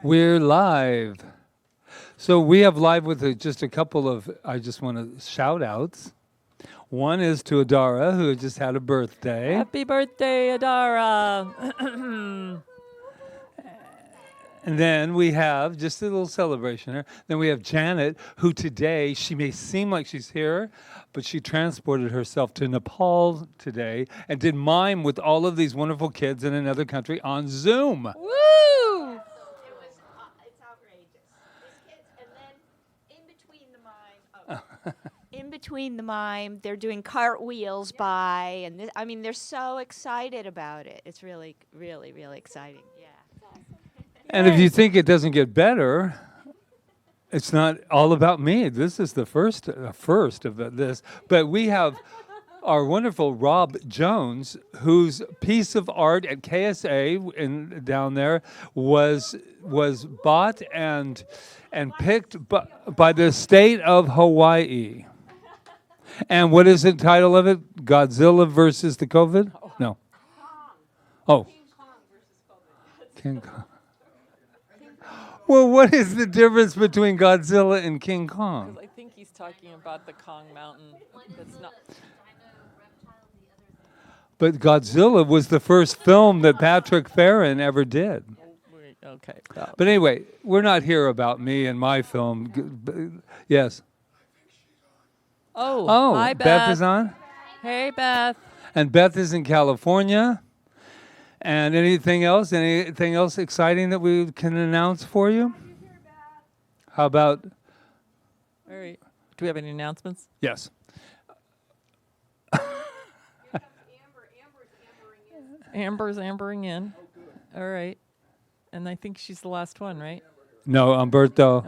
We're live. So we have live with just a couple of, I just want to shout outs. One is to Adara, who just had a birthday. Happy birthday, Adara. And then we have just a little celebration here. Then we have Janet, who today, she may seem like she's here, but she transported herself to Nepal today and did mime with all of these wonderful kids in another country on Zoom. Woo! It's outrageous. These kids, and then in between the mime, they're doing cartwheels by, and they're so excited about it. It's really, really, really exciting. Yeah. And if you think it doesn't get better, it's not all about me. This is the first of this. But we have our wonderful Rob Jones, whose piece of art at KSA down there was bought and picked by the state of Hawaii. And what is the title of it? Godzilla versus the COVID? No. Oh. King Kong. Well, what is the difference between Godzilla and King Kong? I think he's talking about the Kong Mountain. That's not. But Godzilla was the first film that Patrick Feren ever did. Okay. But anyway, we're not here about me and my film. Yes. Oh, hi, Beth is on? Hey, Beth. And Beth is in California. And anything else? Anything else exciting that we can announce for you? How about? All right. Do we have any announcements? Yes. Amber's ambering in. All right. And I think she's the last one, right? No, Umberto.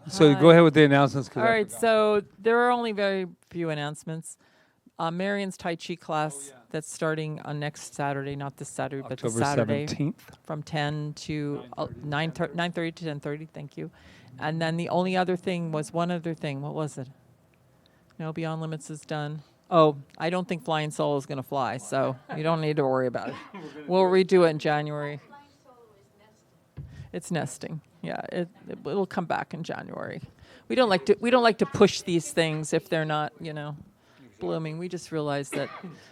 So go ahead with the announcements. All right. So there are only very few announcements. Marion's Tai Chi class that's starting on next Saturday, not this Saturday, but October this Saturday. 17th. From 10 to 9:30 to 10:30. Thank you. And then the only other thing was one other thing. What was it? No, Beyond Limits is done. Oh, I don't think Flying Solo is going to fly, so you don't need to worry about it. We'll redo it in January. It's nesting. Yeah, it'll come back in January. We don't like to push these things if they're not, blooming. We just realized that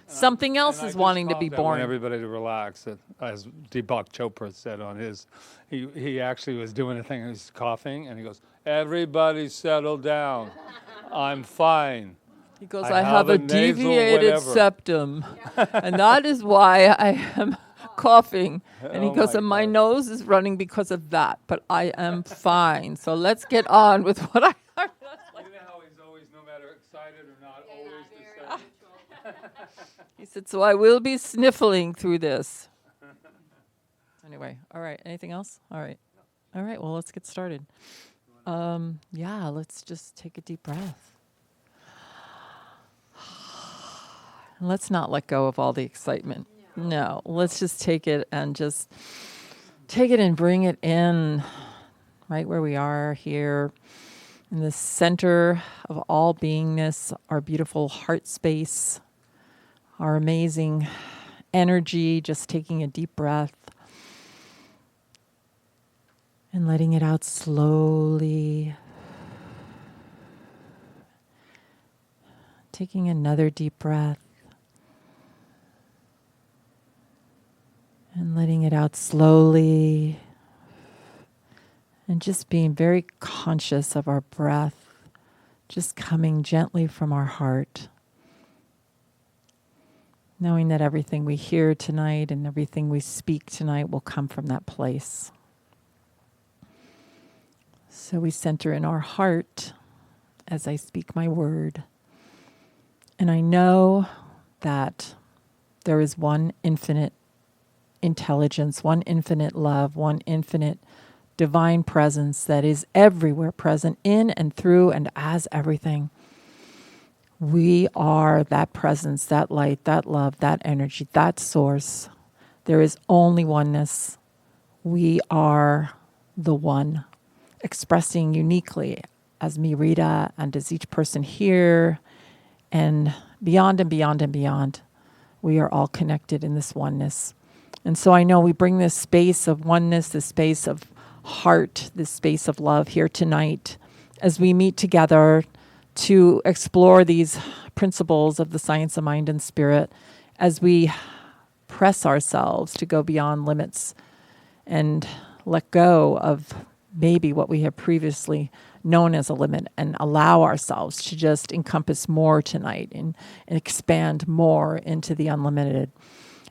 something else is wanting to be born. I want everybody to relax. As Deepak Chopra said on his, he actually was doing a thing. He was coughing, and he goes, "Everybody settle down. I'm fine." He goes, I have a deviated septum, and that is why I am coughing. And he goes, and my nose is running because of that, but I am fine. So let's get on with what I You know how he's always, no matter excited or not, always the same. He said, so I will be sniffling through this. Anyway, all right. Anything else? All right. All right. Well, let's get started. Let's just take a deep breath. Let's not let go of all the excitement. No, let's just take it and bring it in right where we are here in the center of all beingness, our beautiful heart space, our amazing energy, just taking a deep breath and letting it out slowly. Taking another deep breath. And letting it out slowly. And just being very conscious of our breath, just coming gently from our heart. Knowing that everything we hear tonight and everything we speak tonight will come from that place. So we center in our heart as I speak my word. And I know that there is one infinite intelligence, one infinite love, one infinite divine presence that is everywhere present in and through and as everything. We are that presence, that light, that love, that energy, that source. There is only oneness. We are the one, expressing uniquely as me, Rita, and as each person here, and beyond and beyond and beyond. We are all connected in this oneness. And so I know we bring this space of oneness, this space of heart, this space of love here tonight as we meet together to explore these principles of the science of mind and spirit, as we press ourselves to go beyond limits and let go of maybe what we have previously known as a limit, and allow ourselves to just encompass more tonight and expand more into the unlimited,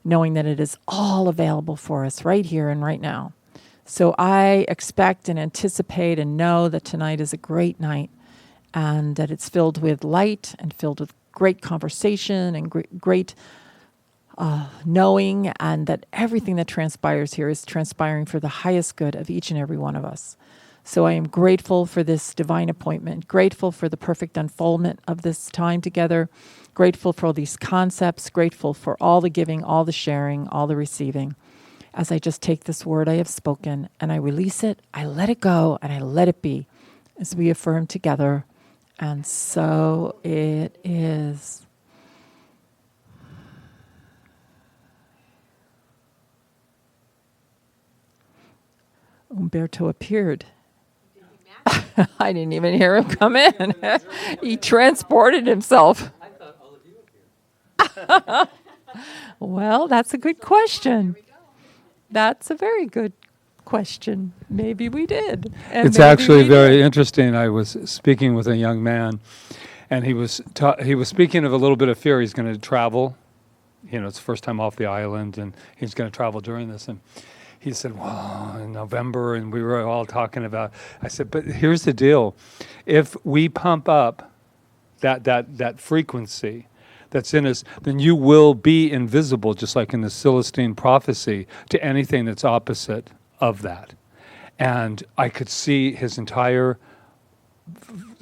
knowing that it is all available for us right here and right now. So I expect and anticipate and know that tonight is a great night, and that it's filled with light and filled with great conversation and great knowing, and that everything that transpires here is transpiring for the highest good of each and every one of us. So I am grateful for this divine appointment, grateful for the perfect unfoldment of this time together, grateful for all these concepts, grateful for all the giving, all the sharing, all the receiving. As I just take this word I have spoken and I release it, I let it go and I let it be, as we affirm together. And so it is. Umberto appeared. I didn't even hear him come in. He transported himself. I thought all of you appeared. Well, that's a good question. That's a very good question. Maybe we did. And It's maybe actually we very did. interesting. I was speaking with a young man, and he was speaking of a little bit of fear. He's going to travel. You know, it's the first time off the island, and he's going to travel during this. And he said, well, in November, and we were all talking about, I said, but here's the deal. If we pump up that frequency that's in us, then you will be invisible, just like in the Celestine prophecy, to anything that's opposite of that. And I could see his entire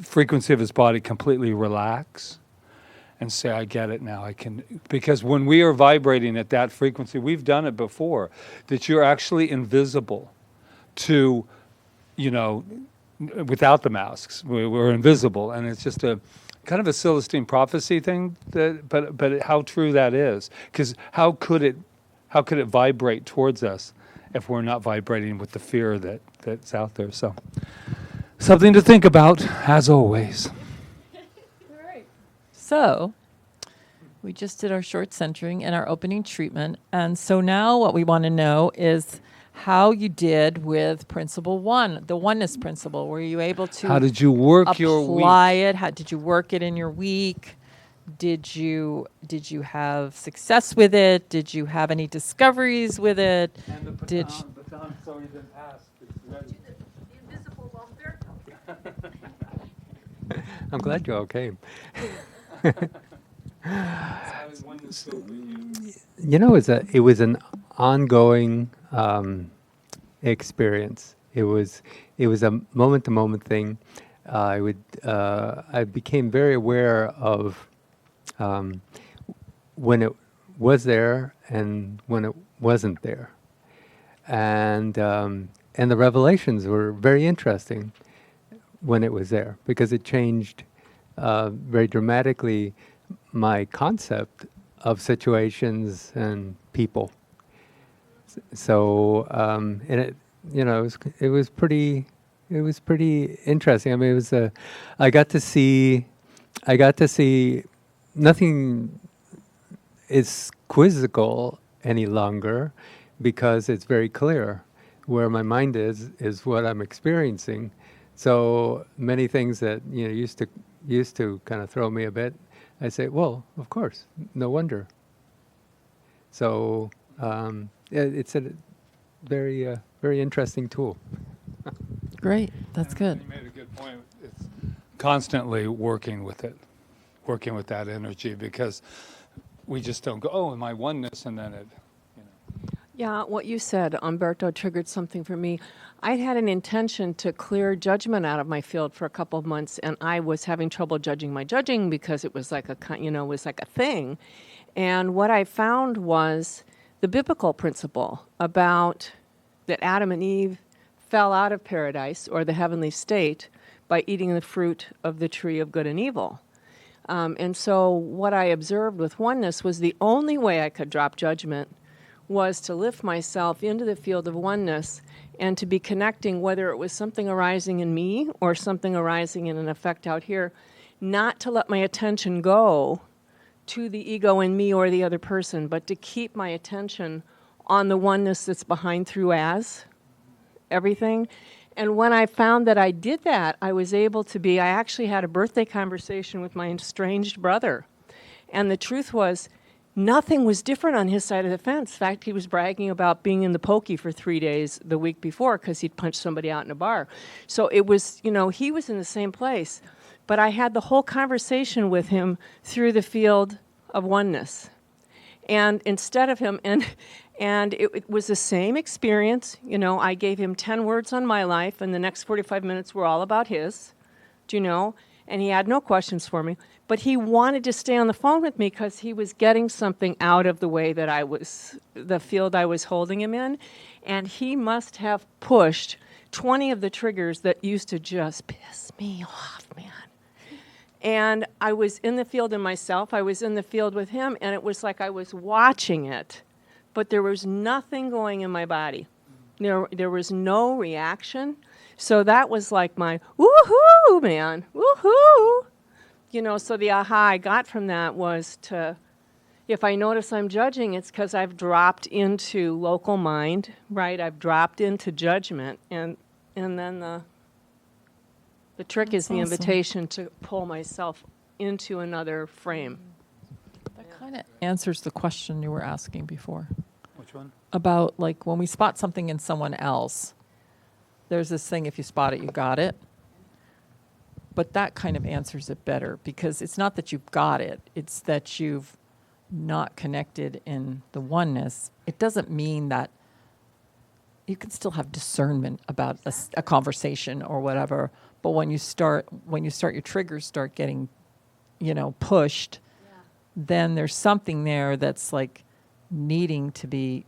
frequency of his body completely relax and say, I get it now. I can, because when we are vibrating at that frequency, we've done it before, that you're actually invisible to, you know, without the masks. We're invisible, and it's just a kind of a Celestine prophecy thing. But how true that is, because how could it vibrate towards us if we're not vibrating with the fear that's out there? So something to think about, as always. So we just did our short centering and our opening treatment. And so now what we want to know is how you did with principle 1, the oneness principle. Were you able to How did you work your week? apply it? How did you work it in your week? Did you have success with it? Did you have any discoveries with it? And the Did baton's already been passed. It's ready. I'm glad you all came. You know, it was an ongoing experience. It was a moment to moment thing. I became very aware of when it was there and when it wasn't there, and the revelations were very interesting when it was there, because it changed very dramatically my concept of situations and people. So, and it, you know, it was pretty interesting. I mean, it was I got to see nothing is quizzical any longer, because it's very clear where my mind is what I'm experiencing. So many things that, you know, used to kind of throw me a bit, I say, well, of course, no wonder. So it's a very very interesting tool. Great. That's good. You made a good point. It's constantly working with it, working with that energy, because we just don't go, oh, in my oneness, and then it, you know. Yeah, what you said, Umberto, triggered something for me. I'd had an intention to clear judgment out of my field for a couple of months, and I was having trouble judging my judging, because it was like a thing. And what I found was the biblical principle about that Adam and Eve fell out of paradise, or the heavenly state, by eating the fruit of the tree of good and evil. And so what I observed with oneness was the only way I could drop judgment was to lift myself into the field of oneness and to be connecting, whether it was something arising in me or something arising in an effect out here, not to let my attention go to the ego in me or the other person, but to keep my attention on the oneness that's behind through as everything. And when I found that I did that, I was able to be, I actually had a birthday conversation with my estranged brother. And the truth was, nothing was different on his side of the fence. In fact, he was bragging about being in the pokey for 3 days the week before because he'd punched somebody out in a bar. So it was, you know, he was in the same place. But I had the whole conversation with him through the field of oneness. And instead of him, and it was the same experience. You know, I gave him 10 words on my life, and the next 45 minutes were all about his, do you know? And he had no questions for me. But he wanted to stay on the phone with me because he was getting something out of the way that I was, the field I was holding him in. And he must have pushed 20 of the triggers that used to just piss me off, man. And I was in the field in myself, I was in the field with him, and it was like I was watching it, but there was nothing going in my body. There was no reaction. So that was like my, woohoo, man, woohoo. You know, so the aha I got from that was to, if I notice I'm judging, it's because I've dropped into local mind, right? I've dropped into judgment, and then the trick is That's the awesome. invitation to pull myself into another frame. That kind of answers the question you were asking before Which one? about, like, when we spot something in someone else, there's this thing, if you spot it, you got it. But that kind of answers it better, because it's not that you've got it, it's that you've not connected in the oneness. It doesn't mean that you can still have discernment about a conversation or whatever, but when you start your triggers start getting, you know, pushed, then there's something there that's like needing to be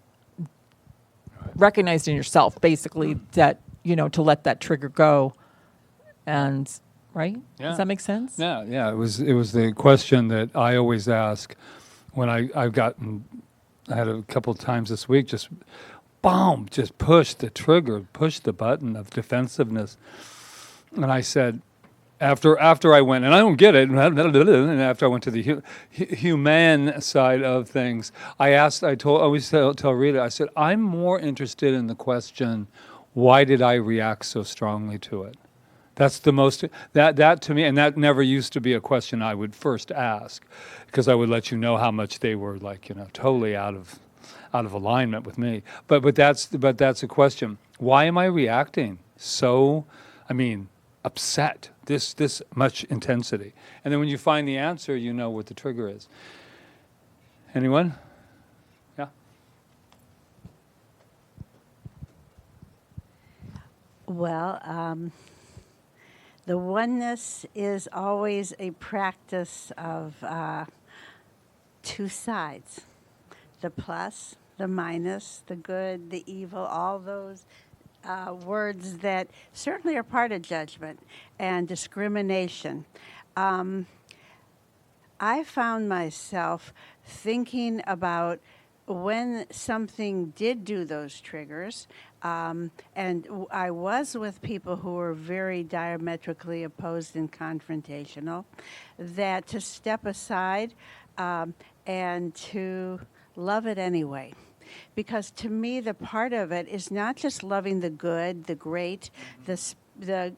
recognized in yourself, basically, that, you know, to let that trigger go. And right? Yeah. Does that make sense? Yeah, yeah. It was the question that I always ask when I've gotten. I had a couple of times this week, just boom, just push the trigger, push the button of defensiveness. And I said, after I went, and I don't get it, and after I went to the humane side of things, I always tell Rita, I said, I'm more interested in the question, why did I react so strongly to it? That's the most, that to me, and that never used to be a question I would first ask, because I would let you know how much they were, like, you know, totally out of alignment with me. But that's a question. Why am I reacting so, upset, this much intensity? And then when you find the answer, you know what the trigger is. Anyone? Yeah? Well, the oneness is always a practice of two sides, the plus, the minus, the good, the evil, all those words that certainly are part of judgment and discrimination. I found myself thinking about when something did do those triggers, and I was with people who were very diametrically opposed and confrontational, that to step aside and to love it anyway. Because to me, the part of it is not just loving the good, the great, the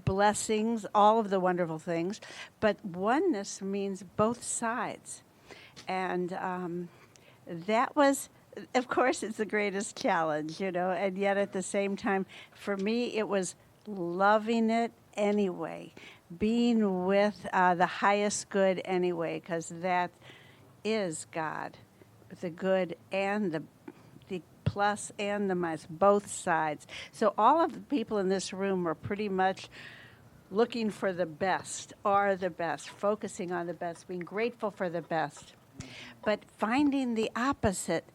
blessings, all of the wonderful things, but oneness means both sides. And that was, of course, it's the greatest challenge, you know, and yet at the same time, for me, it was loving it anyway, being with the highest good anyway, because that is God, the good and the plus and the minus, both sides. So all of the people in this room are pretty much looking for the best, or the best, focusing on the best, being grateful for the best. But finding the opposite,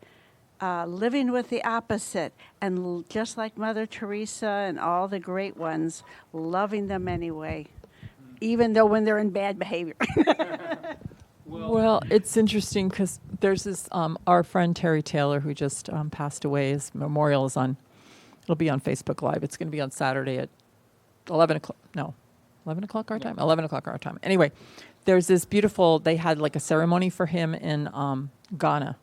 living with the opposite, and just like Mother Teresa and all the great ones, loving them anyway, even though when they're in bad behavior. Well, it's interesting because there's this our friend Terry Taylor who just passed away. His memorial is on. It'll be on Facebook Live. It's going to be on Saturday at 11 o'clock. No, 11 o'clock our time. 11 o'clock our time. Anyway, there's this beautiful. They had like a ceremony for him in Ghana,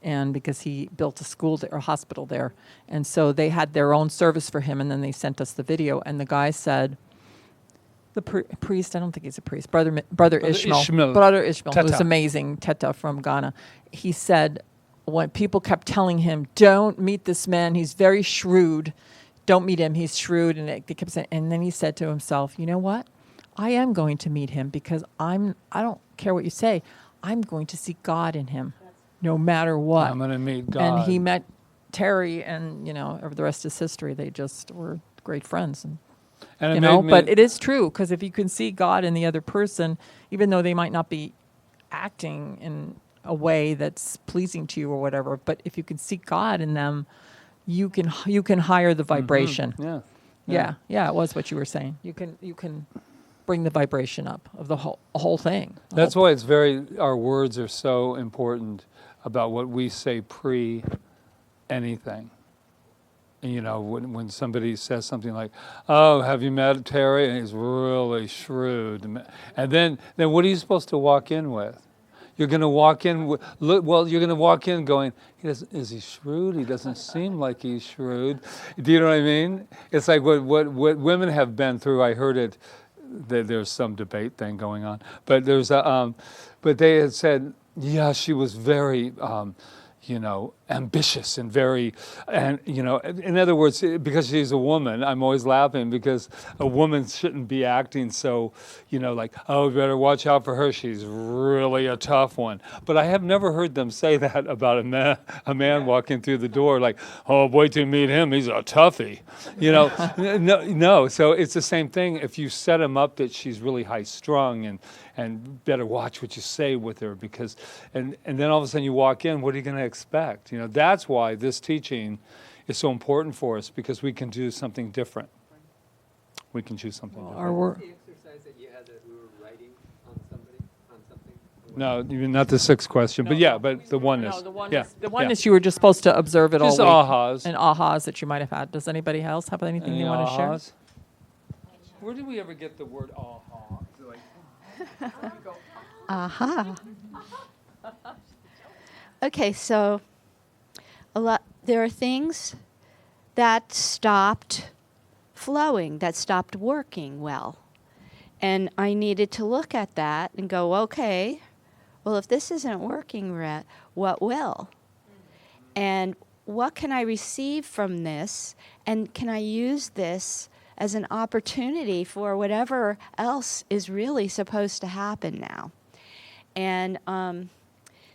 and because he built a school there, a hospital there, and so they had their own service for him, and then they sent us the video, and the guy said. The priest, I don't think he's a priest, Brother Ishmael. Brother Ishmael, who's Teta. amazing, Teta from Ghana. He said, when people kept telling him, don't meet this man, he's very shrewd, don't meet him, he's shrewd, and they kept saying, and then he said to himself, you know what? I am going to meet him because I don't care what you say, I'm going to see God in him, no matter what. I'm going to meet God. And he met Terry, and, the rest is history. They just were great friends. And it made me- But it is true, because if you can see God in the other person, even though they might not be acting in a way that's pleasing to you or whatever, but if you can see God in them, you can higher the vibration. Yeah. It was what you were saying. You can bring the vibration up of the whole thing. That's why it's our words are so important about what we say pre anything. When somebody says something like, "Oh, have you met Terry?" and he's really shrewd, and then what are you supposed to walk in with? You're going to walk in with, you're going to walk in going, is he shrewd? He doesn't seem like he's shrewd. Do you know what I mean? It's like what women have been through. I heard it. There's some debate thing going on, but but they had said, yeah, she was very. Ambitious and in other words, because she's a woman, I'm always laughing because a woman shouldn't be acting so, like, oh, we better watch out for her. She's really a tough one. But I have never heard them say that about a man walking through the door, like, oh, wait till you meet him. He's a toughie. No. So it's the same thing. If you set him up that she's really high strung and better watch what you say with her because, and then all of a sudden you walk in, what are you going to expect? That's why this teaching is so important for us because we can do something different. We can choose something different. The exercise that you had that we were writing on something? No, not the sixth question, but the oneness. No, the oneness. The oneness you were just supposed to observe it all Just week. ahas. And ahas that you might have had. Does anybody else have anything Any they want to share? ahas? Where did we ever get the word aha? Aha. Okay, so there are things that stopped flowing, that stopped working well. And I needed to look at that and go, okay, well, if this isn't working right, what will? And what can I receive from this? And can I use this as an opportunity for whatever else is really supposed to happen now? And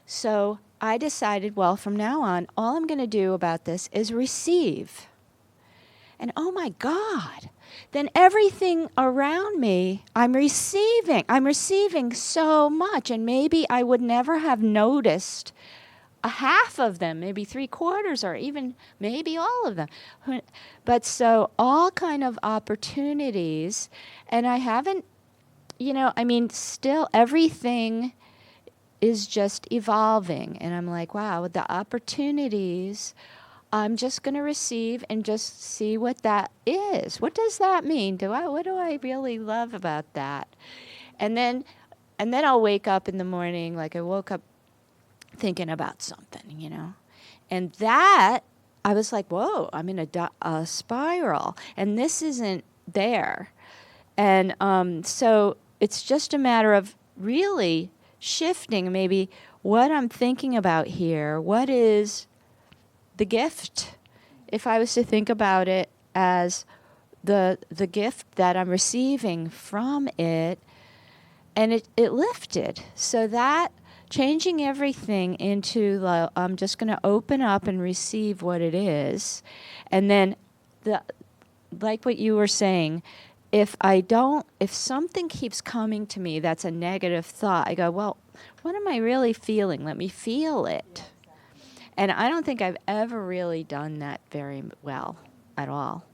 so I decided, well, from now on, all I'm going to do about this is receive. And oh my God, then everything around me, I'm receiving so much. And maybe I would never have noticed a half of them, maybe 3/4, or even maybe all of them. But so all kind of opportunities, and I haven't, still everything is just evolving. And I'm like, wow, the opportunities, I'm just going to receive and just see what that is. What does that mean? What do I really love about that? And then I'll wake up in the morning, like I woke up thinking about something, and that I was like, whoa, I'm in a spiral, and this isn't there. And so it's just a matter of really shifting maybe what I'm thinking about here. What is the gift? If I was to think about it as the gift that I'm receiving from it, and it lifted. So that changing everything into I'm just going to open up and receive what it is. And then like what you were saying, if something keeps coming to me that's a negative thought, I go, well, what am I really feeling? Let me feel it. And I don't think I've ever really done that very well at all.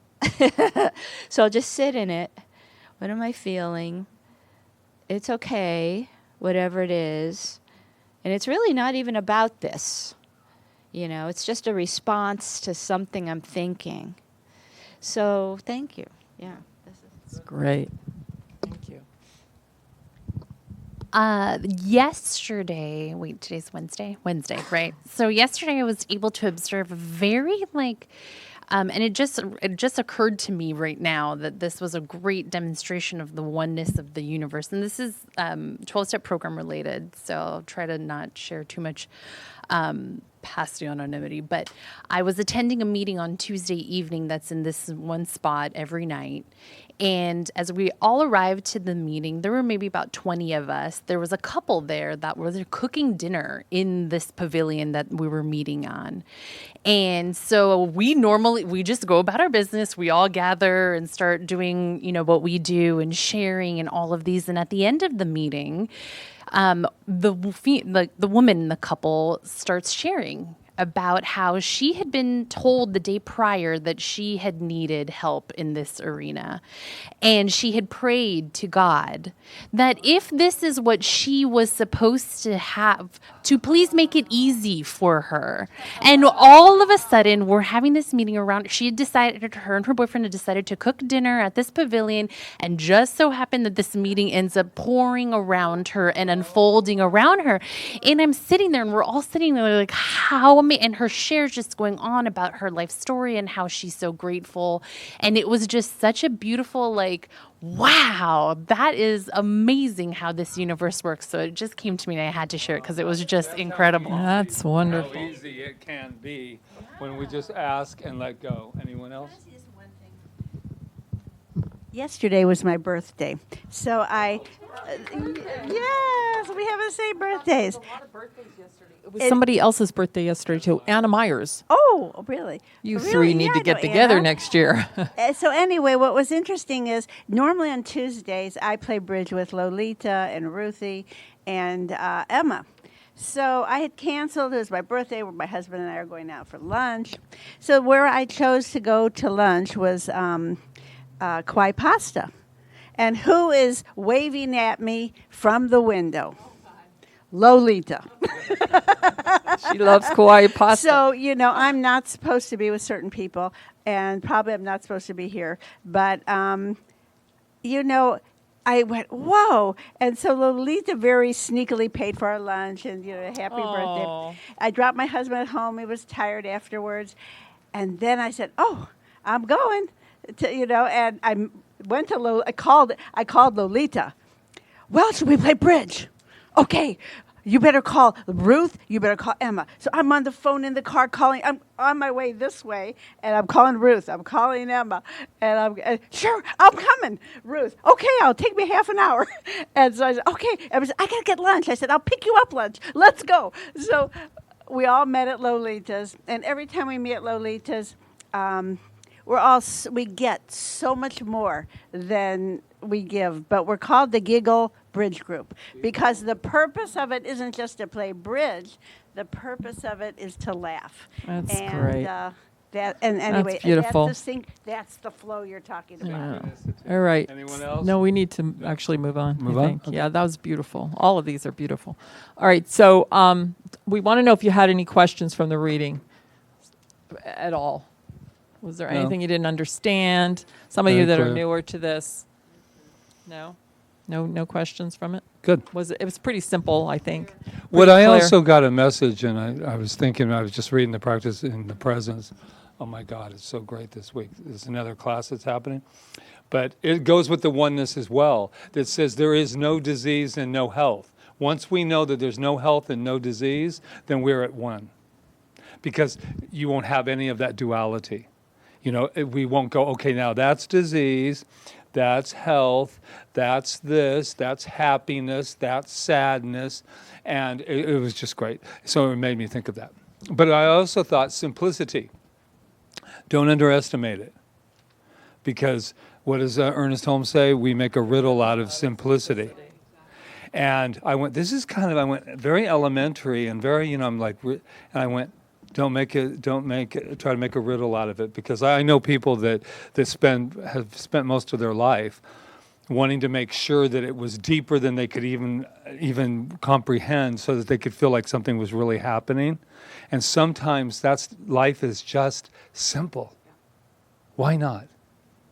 So I'll just sit in it. What am I feeling? It's okay, whatever it is. And it's really not even about this. It's just a response to something I'm thinking. So thank you. Yeah. It's great. Thank you. Yesterday, wait, today's Wednesday, right? So yesterday I was able to observe a very and it just occurred to me right now that this was a great demonstration of the oneness of the universe. And this is 12-step program related, so I'll try to not share too much past the anonymity. But I was attending a meeting on Tuesday evening that's in this one spot every night. And as we all arrived to the meeting, there were maybe about 20 of us. There was a couple there that were cooking dinner in this pavilion that we were meeting on. And so we just go about our business. We all gather and start doing, what we do and sharing and all of these. And at the end of the meeting, the woman in the couple starts sharing about how she had been told the day prior that she had needed help in this arena. And she had prayed to God that if this is what she was supposed to have, to please make it easy for her. And all of a sudden, we're having this meeting around, her and her boyfriend had decided to cook dinner at this pavilion, and just so happened that this meeting ends up pouring around her and unfolding around her. And I'm sitting there, and we're all sitting there like, and her share's just going on about her life story and how she's so grateful. And it was just such a beautiful, wow, that is amazing how this universe works. So it just came to me and I had to share it because it was just incredible. That's wonderful. How easy it can be when we just ask and let go. Anyone else? Yesterday was my birthday, so yes, we have the same birthdays. It was somebody else's birthday yesterday too. Anna Myers. Oh, really? You Really? three need Yeah, to I get know together Anna. next year. So anyway, what was interesting is normally on Tuesdays I play bridge with Lolita and Ruthie and Emma. So I had canceled. It was my birthday where my husband and I are going out for lunch. So where I chose to go to lunch was Kauai pasta. And who is waving at me from the window? Lolita. She loves Kauai pasta. So, I'm not supposed to be with certain people, and probably I'm not supposed to be here. But, I went, whoa. And so Lolita very sneakily paid for our lunch and, happy birthday. I dropped my husband at home. He was tired afterwards. And then I said, oh, I'm going to, and I went to I called Lolita. Well, should we play bridge? Okay, you better call Ruth, you better call Emma. So I'm on the phone in the car calling. I'm on my way this way, and I'm calling Ruth. I'm calling Emma, and sure, I'm coming, Ruth. Okay, I'll take me half an hour. And so I said, okay. I got to get lunch. I said, I'll pick you up lunch. Let's go. So we all met at Lolita's, and every time we meet at Lolita's, we get so much more than we give, but we're called the Giggle Bridge Group because the purpose of it isn't just to play bridge. The purpose of it is to laugh. That's and, great. Anyway, That's beautiful. That's the flow you're talking about. All right. Anyone else? No, we need to actually move on. Move I on? think. Okay. Yeah, that was beautiful. All of these are beautiful. All right. So we want to know if you had any questions from the reading at all. Was there No. anything you didn't understand? Some of Very you that are clear. newer to this. No questions from it. Good. It was pretty simple, I think. What Pretty I clear. also got a message, and I was thinking, I was just reading the practice in the presence. Oh my God, it's so great this week. There's another class that's happening. But it goes with the oneness as well, that says there is no disease and no health. Once we know that there's no health and no disease, then we're at one. Because you won't have any of that duality. We won't go, okay, now that's disease, that's health, that's this, that's happiness, that's sadness. And it was just great. So it made me think of that. But I also thought simplicity. Don't underestimate it. Because what does Ernest Holmes say? We make a riddle out of simplicity. And I went very elementary and very, I'm like, and I went, try to make a riddle out of it, because I know people that have spent most of their life wanting to make sure that it was deeper than they could even comprehend, so that they could feel like something was really happening. And sometimes life is just simple. Why not?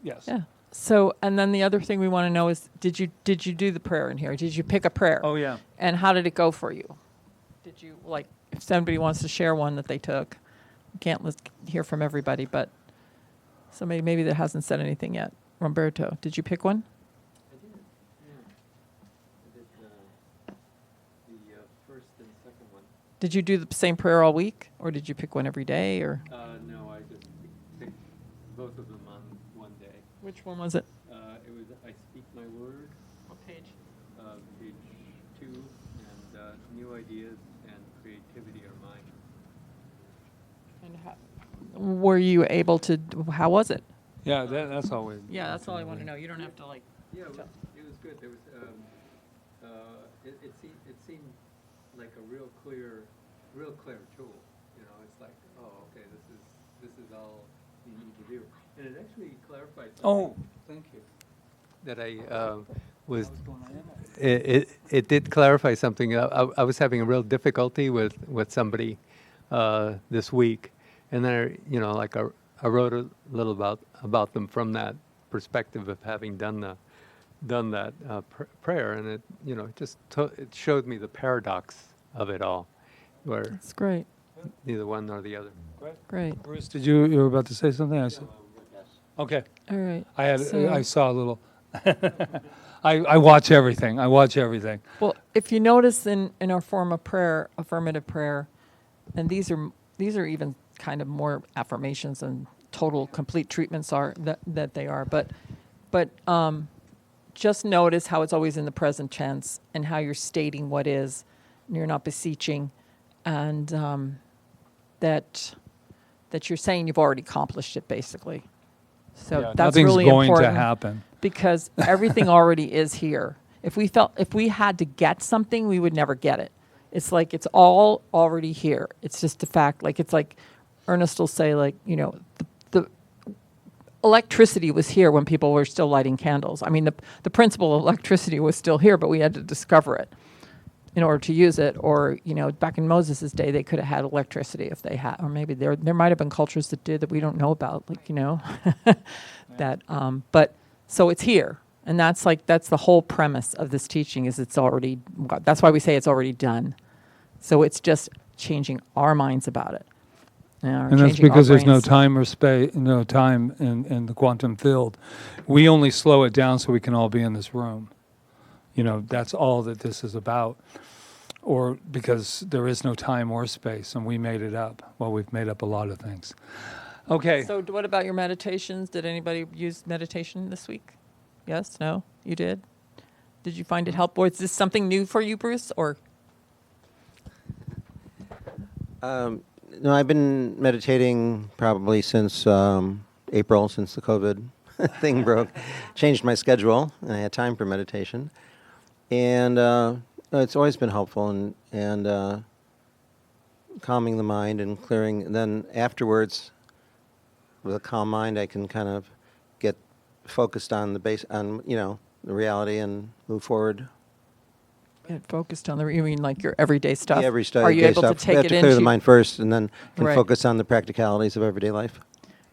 Yes. Yeah. So, and then the other thing we want to know is, did you do the prayer in here? Did you pick a prayer? Oh yeah. And how did it go for you? Did you, like, if somebody wants to share one that they took, let's hear from everybody, but somebody maybe that hasn't said anything yet. Roberto, did you pick one? I did, yeah. I did the first and second one. Did you do the same prayer all week, or did you pick one every day, or? No, I just picked both of them on one day. Which one was it? It was I Speak My Word. What page? Page 2, and New Ideas and Creativity Are Mine. And were you able to, how was it? Yeah, that's always. Yeah, that's all I want to know. You don't have to, like. Yeah, it was good. There was it seemed like a real clear tool. You know, it's like, oh, okay, this is all you need to do, and it actually clarified something. Oh, thank you. That I was. It did clarify something. I was having a real difficulty with somebody this week, and then I wrote a little about them from that perspective of having done that prayer, and it it showed me the paradox of it all, where That's great. neither one nor the other. Great. Bruce, you were about to say something? Okay. All right. I saw a little. I watch everything. Well, if you notice in our form of prayer, affirmative prayer, and these are even kind of more affirmations than total complete treatments are that they are, but just notice how it's always in the present tense and how you're stating what is, and you're not beseeching, and that you're saying you've already accomplished it, basically. So that's nothing's really going important to happen. because everything already is here. If we had to get something, we would never get it. It's like it's all already here. It's just a fact. Like it's like Ernest will say, like, the electricity was here when people were still lighting candles. I mean, the principle of electricity was still here, but we had to discover it in order to use it. Or, back in Moses' day, they could have had electricity if they had, or maybe there might have been cultures that did that we don't know about, like, that, but so it's here. And that's the whole premise of this teaching is it's already, that's why we say it's already done. So it's just changing our minds about it. And that's because there's no time or space, no time in the quantum field. We only slow it down so we can all be in this room. That's all that this is about. Or because there is no time or space, and we made it up. Well, we've made up a lot of things. Okay. So what about your meditations? Did anybody use meditation this week? Yes? No? You did? Did you find it helpful? Is this something new for you, Bruce, or? No, I've been meditating probably since April, since the COVID thing broke. Changed my schedule, and I had time for meditation. And it's always been helpful and calming the mind and clearing. And then afterwards, with a calm mind, I can kind of get focused on the reality and move forward. Get focused on you mean like your everyday stuff? The everyday Are you able stuff. to We take have it to into clear the mind first, and then can Right. focus on the practicalities of everyday life.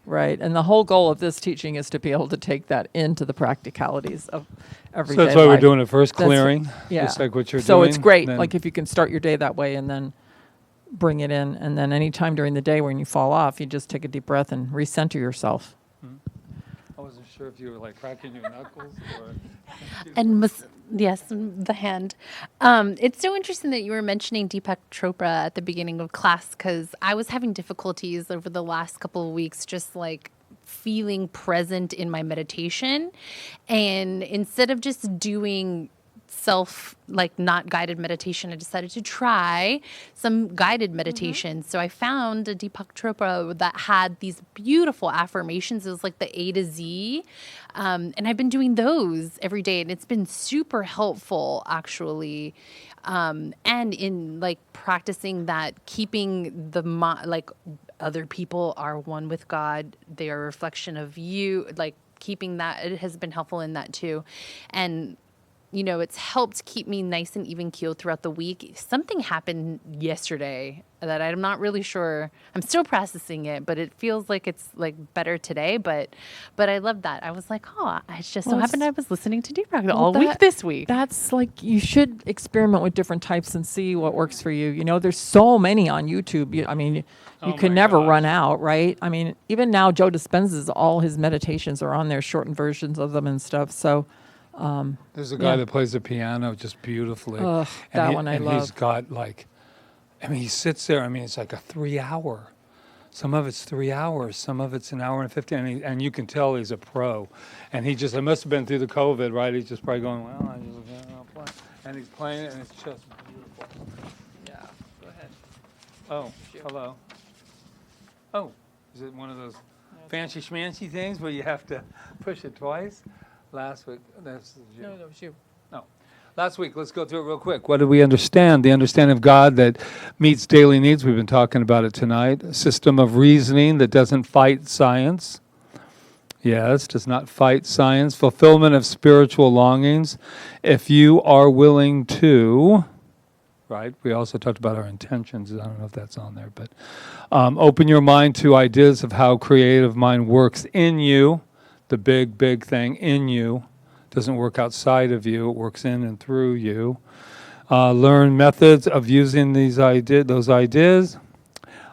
Right, and the whole goal of this teaching is to be able to take that into the practicalities of everyday So life. that's why we're doing it first, That's- clearing, yeah. just like what you're So doing. it's great, then- like if you can start your day that way and then bring it in, and then any time during the day when you fall off, you just take a deep breath and recenter yourself. I wasn't sure if you were like cracking your knuckles or. And yes, the hand. It's so interesting that you were mentioning Deepak Chopra at the beginning of class, because I was having difficulties over the last couple of weeks just like feeling present in my meditation. And instead of just doing not guided meditation, I decided to try some guided meditation. So I found a Deepak Chopra that had these beautiful affirmations. It was like the A to Z. And I've been doing those every day, and it's been super helpful, actually. And in like practicing that, keeping the other people are one with God. They are a reflection of you, like keeping that, it has been helpful in that too. And it's helped keep me nice and even keeled throughout the week. Something happened yesterday that I'm not really sure. I'm still processing it, but it feels like it's like better today. But I love that. I was like, oh, it just so happened I was listening to Deep Rock all week this week. That's like, you should experiment with different types and see what works for you. There's so many on YouTube. You can never run out, right? Even now, Joe Dispenza's, all his meditations are on there, shortened versions of them and stuff. So. There's a guy that plays the piano just beautifully. That one I love. He's got he sits there. It's like a 3 hour. Some of it's 3 hours. Some of it's an hour and 15. And you can tell he's a pro. And it must have been through the COVID, right? He's just probably going, well, I just play. And he's playing it, and it's just beautiful. Yeah, go ahead. Oh, hello. Oh, is it one of those fancy schmancy things where you have to push it twice? Last week, that's you. No, that was you. No. Last week, let's go through it real quick. What did we understand? The understanding of God that meets daily needs. We've been talking about it tonight. A system of reasoning that doesn't fight science. Yes, does not fight science. Fulfillment of spiritual longings. If you are willing to, right? We also talked about our intentions. I don't know if that's on there, but open your mind to ideas of how creative mind works in you. The big, big thing in you doesn't work outside of you. It works in and through you. Learn methods of using those ideas.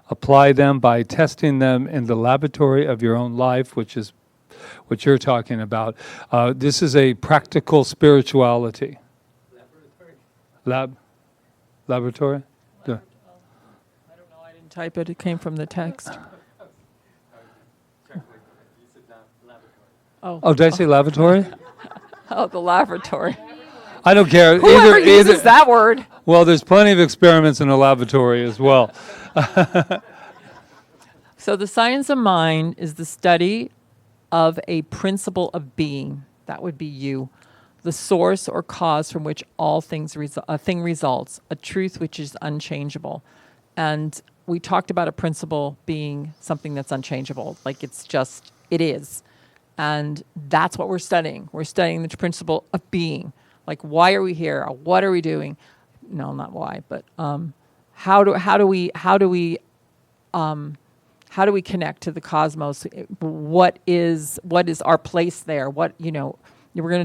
Apply them by testing them in the laboratory of your own life, which is what you're talking about. This is a practical spirituality. Laboratory? I don't know. I didn't type it. It came from the text. Oh, did I say lavatory? Oh, the lavatory. I don't care. Whoever uses that word. Well, there's plenty of experiments in a lavatory as well. So the science of mind is the study of a principle of being. That would be you. The source or cause from which all things a thing results. A truth which is unchangeable. And we talked about a principle being something that's unchangeable. Like it is. And that's what we're studying. We're studying the principle of being. Like, why are we here? What are we doing? No, not why, but how do we connect to the cosmos? What is our place there? We're going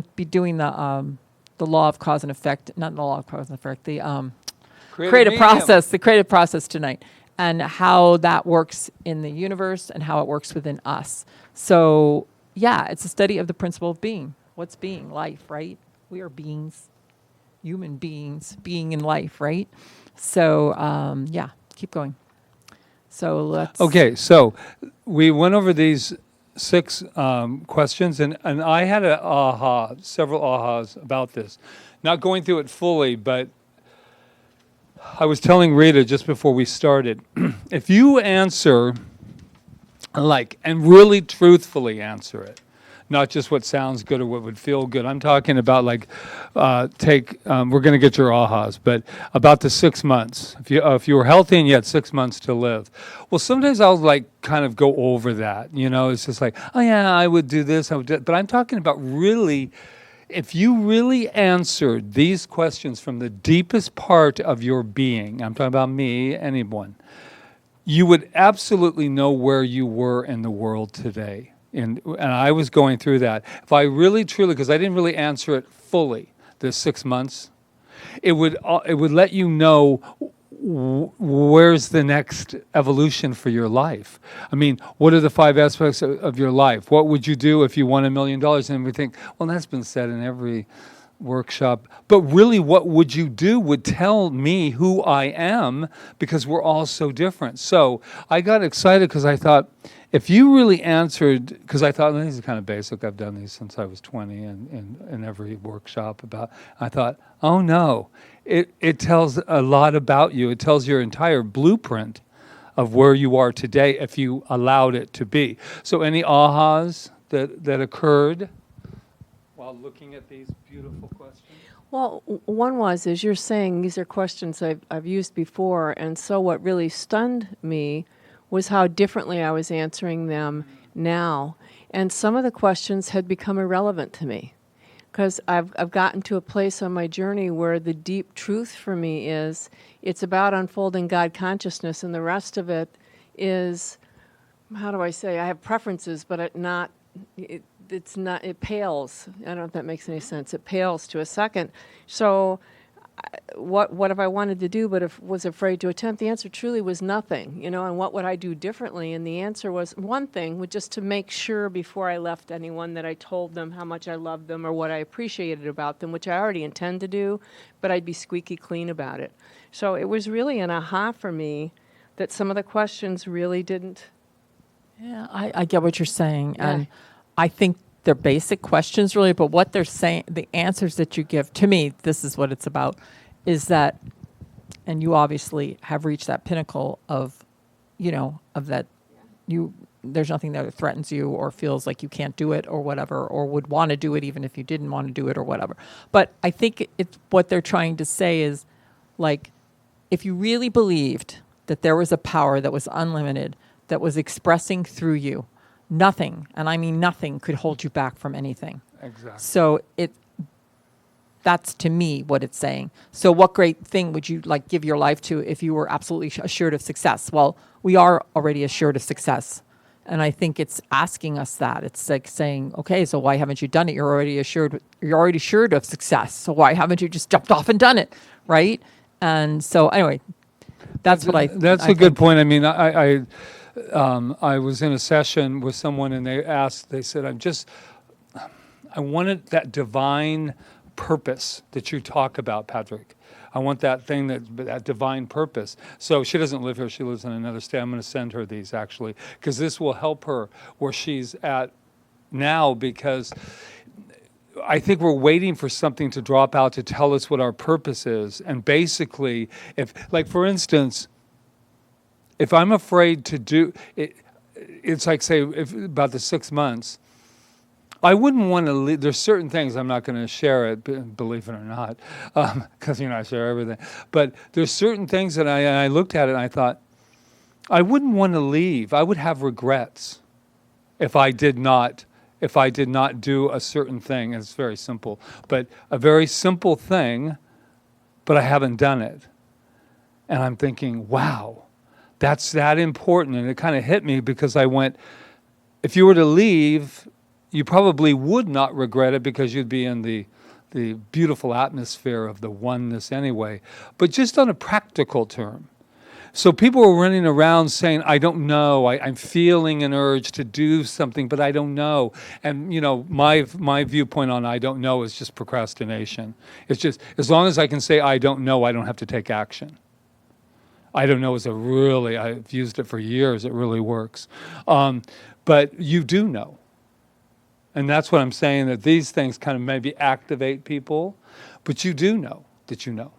to be doing the law of cause and effect, not the law of cause and effect, the creative process tonight, and how that works in the universe and how it works within us. So. Yeah, it's a study of the principle of being. What's being? Life, right? We are beings, human beings, being in life, right? So, keep going. So let's... Okay, so we went over these 6 questions, and I had several ahas about this. Not going through it fully, but I was telling Rita just before we started, if you answer... and really truthfully answer it, not just what sounds good or what would feel good. I'm talking about we're going to get your ahas, but about the 6 months. If you were healthy and you had 6 months to live, well, sometimes I'll kind of go over that. It's just like, oh yeah, I would do this, I would do that. But I'm talking about really, if you really answered these questions from the deepest part of your being, I'm talking about me, anyone. You would absolutely know where you were in the world today. And I was going through that. If I really, truly, because I didn't really answer it fully, the 6 months, it would let you know where's the next evolution for your life. What are the 5 aspects of your life? What would you do if you won $1 million? And we think, well, that's been said in every workshop, but really what would you do would tell me who I am, because we're all so different. So I got excited because I thought, if you really answered, because I thought, these are kind of basic, I've done these since I was 20 in every workshop I thought, oh no, it tells a lot about you. It tells your entire blueprint of where you are today if you allowed it to be. So any ahas that occurred while looking at these beautiful questions? Well, one was, as you're saying, these are questions I've used before, and so what really stunned me was how differently I was answering them now. And some of the questions had become irrelevant to me because I've gotten to a place on my journey where the deep truth for me is it's about unfolding God consciousness, and the rest of it is, how do I say, I have preferences, but it's not, it pales. I don't know if that makes any sense. It pales to a second. So what have I wanted to do but was afraid to attempt? The answer truly was nothing, and what would I do differently? And the answer was one thing, was just to make sure before I left anyone that I told them how much I loved them or what I appreciated about them, which I already intend to do, but I'd be squeaky clean about it. So it was really an aha for me that some of the questions really didn't. Yeah, I get what you're saying. Yeah. And I think they're basic questions, really, but what they're saying, the answers that you give, to me, this is what it's about, is that, and you obviously have reached that pinnacle of, of that there's nothing there that threatens you or feels like you can't do it or whatever, or would want to do it even if you didn't want to do it or whatever. But I think it's what they're trying to say is, like, if you really believed that there was a power that was unlimited, that was expressing through you, nothing, and I mean nothing, could hold you back from anything. Exactly. So that's to me what it's saying. So what great thing would you like give your life to if you were absolutely assured of success? Well, we are already assured of success. And I think it's asking us that. It's like saying, okay, so why haven't you done it? You're already assured of success. So why haven't you just jumped off and done it? Right? And so anyway, that's what I That's I a good think. point. I mean, I was in a session with someone and they said, I wanted that divine purpose that you talk about, Patrick. I want that thing, that divine purpose. So she doesn't live here. She lives in another state. I'm going to send her these, actually, because this will help her where she's at now, because I think we're waiting for something to drop out to tell us what our purpose is. And basically, for instance, if I'm afraid to do it, it's like, say, about the 6 months, I wouldn't want to leave. There's certain things I'm not going to share it, believe it or not, because I share everything. But there's certain things that I looked at it and I thought, I wouldn't want to leave. I would have regrets if I did not do a certain thing. It's very simple, but a very simple thing, but I haven't done it. And I'm thinking, wow, that's that important. And it kind of hit me because I went, if you were to leave, you probably would not regret it because you'd be in the beautiful atmosphere of the oneness anyway. But just on a practical term. So people were running around saying, I don't know, I'm feeling an urge to do something, but I don't know. And, my viewpoint on I don't know is just procrastination. It's just, as long as I can say I don't know, I don't have to take action. I don't know I've used it for years, it really works. But you do know. And that's what I'm saying, that these things kind of maybe activate people, but you do know that you know.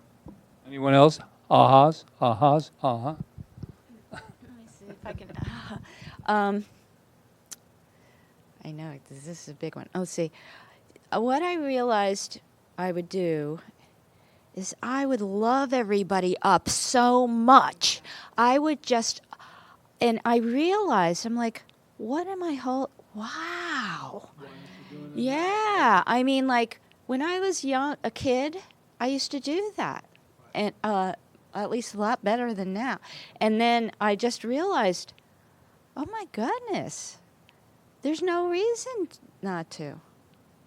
Anyone else? Ahas, ahas, aha. Let me see if I can. I know this is a big one. Oh, see, what I realized I would do is I would love everybody up so much. I would just, and I realized, I'm like, what am I wow. Yeah, I mean, like when I was a kid, I used to do that, and at least a lot better than now. And then I just realized, oh my goodness, there's no reason not to.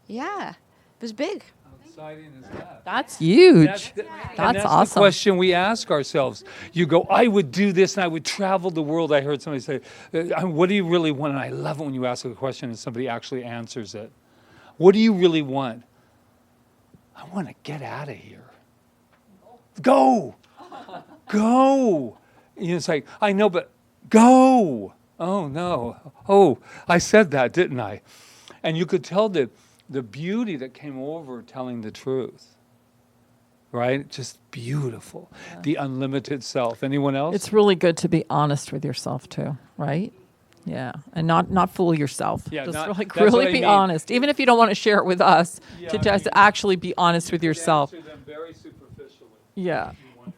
Yeah, it was big. How exciting is that? That's huge. That's awesome. the question we ask ourselves. You go, I would do this and I would travel the world. I heard somebody say, what do you really want? And I love it when you ask a question and somebody actually answers it. What do you really want? I want to get out of here. Go. Go. It's like, I know, but go. Oh, no. Oh, I said that, didn't I? And you could tell the beauty that came over telling the truth. Right? Just beautiful. Yeah. The unlimited self. Anyone else? It's really good to be honest with yourself too, right? Yeah, and not fool yourself. Yeah, just really be honest, even if you don't want to share it with us. To just actually be honest with yourself. Answer them very superficially. Yeah,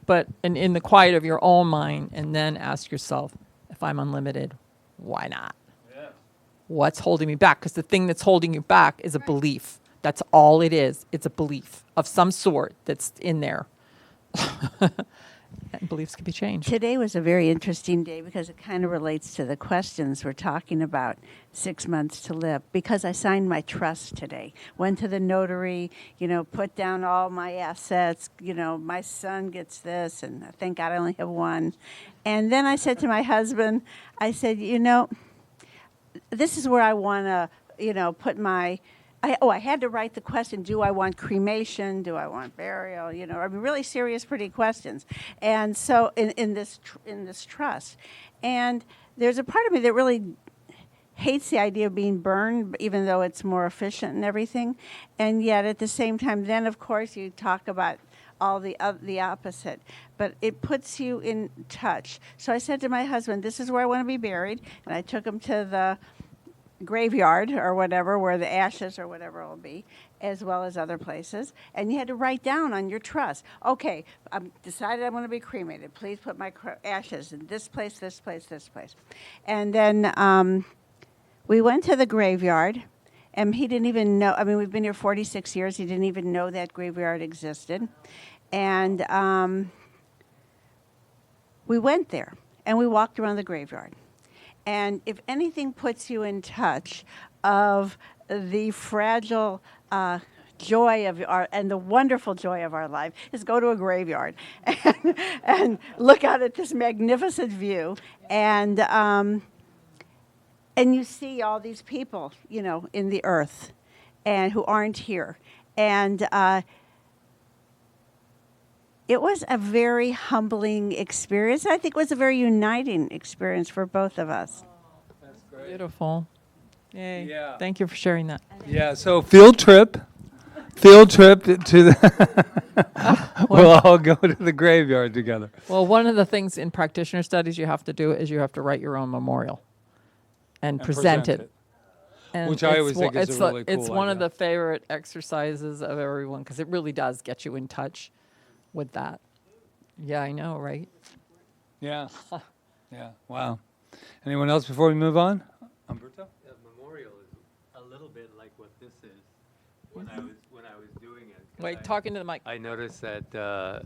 but in the quiet of your own mind, and then ask yourself, if I'm unlimited, why not? Yeah. what's holding me back? Because the thing that's holding you back is a belief. That's all it is. It's a belief of some sort that's in there. And beliefs can be changed. Today was a very interesting day because it kind of relates to the questions we're talking about, 6 months to live, because I signed my trust today. Went to the notary, put down all my assets, my son gets this, and thank God I only have one. And then I said to my husband, I said, this is where I want to, put my... I had to write the question, do I want cremation? Do I want burial? Really serious, pretty questions. And so in this trust. And there's a part of me that really hates the idea of being burned, even though it's more efficient and everything. And yet at the same time, then of course you talk about all the opposite. But it puts you in touch. So I said to my husband, this is where I want to be buried. And I took him to the graveyard or whatever, where the ashes or whatever will be, as well as other places. And you had to write down on your trust, okay, I've decided I'm going to be cremated. Please put my ashes in this place, this place, this place. And then we went to the graveyard, and he didn't even know. We've been here 46 years. He didn't even know that graveyard existed. And we went there, and we walked around the graveyard. And if anything puts you in touch of the fragile joy of and the wonderful joy of our life, is go to a graveyard and look out at this magnificent view, and you see all these people, in the earth, and who aren't here, and it was a very humbling experience. I think it was a very uniting experience for both of us. That's great. Beautiful. Yay. Yeah. Thank you for sharing that. Yeah, so field trip to the we'll all go to the graveyard together. Well, one of the things in practitioner studies you have to do is you have to write your own memorial and present it. And Which I always think is it's a really cool It's one of idea. the favorite exercises of everyone because it really does get you in touch with that. Yeah, I know, right? Yeah. Yeah. Wow. Anyone else before we move on? Umberto? The memorial is a little bit like what this is. When I was doing it. 'Cause Wait, talking to the mic. I noticed that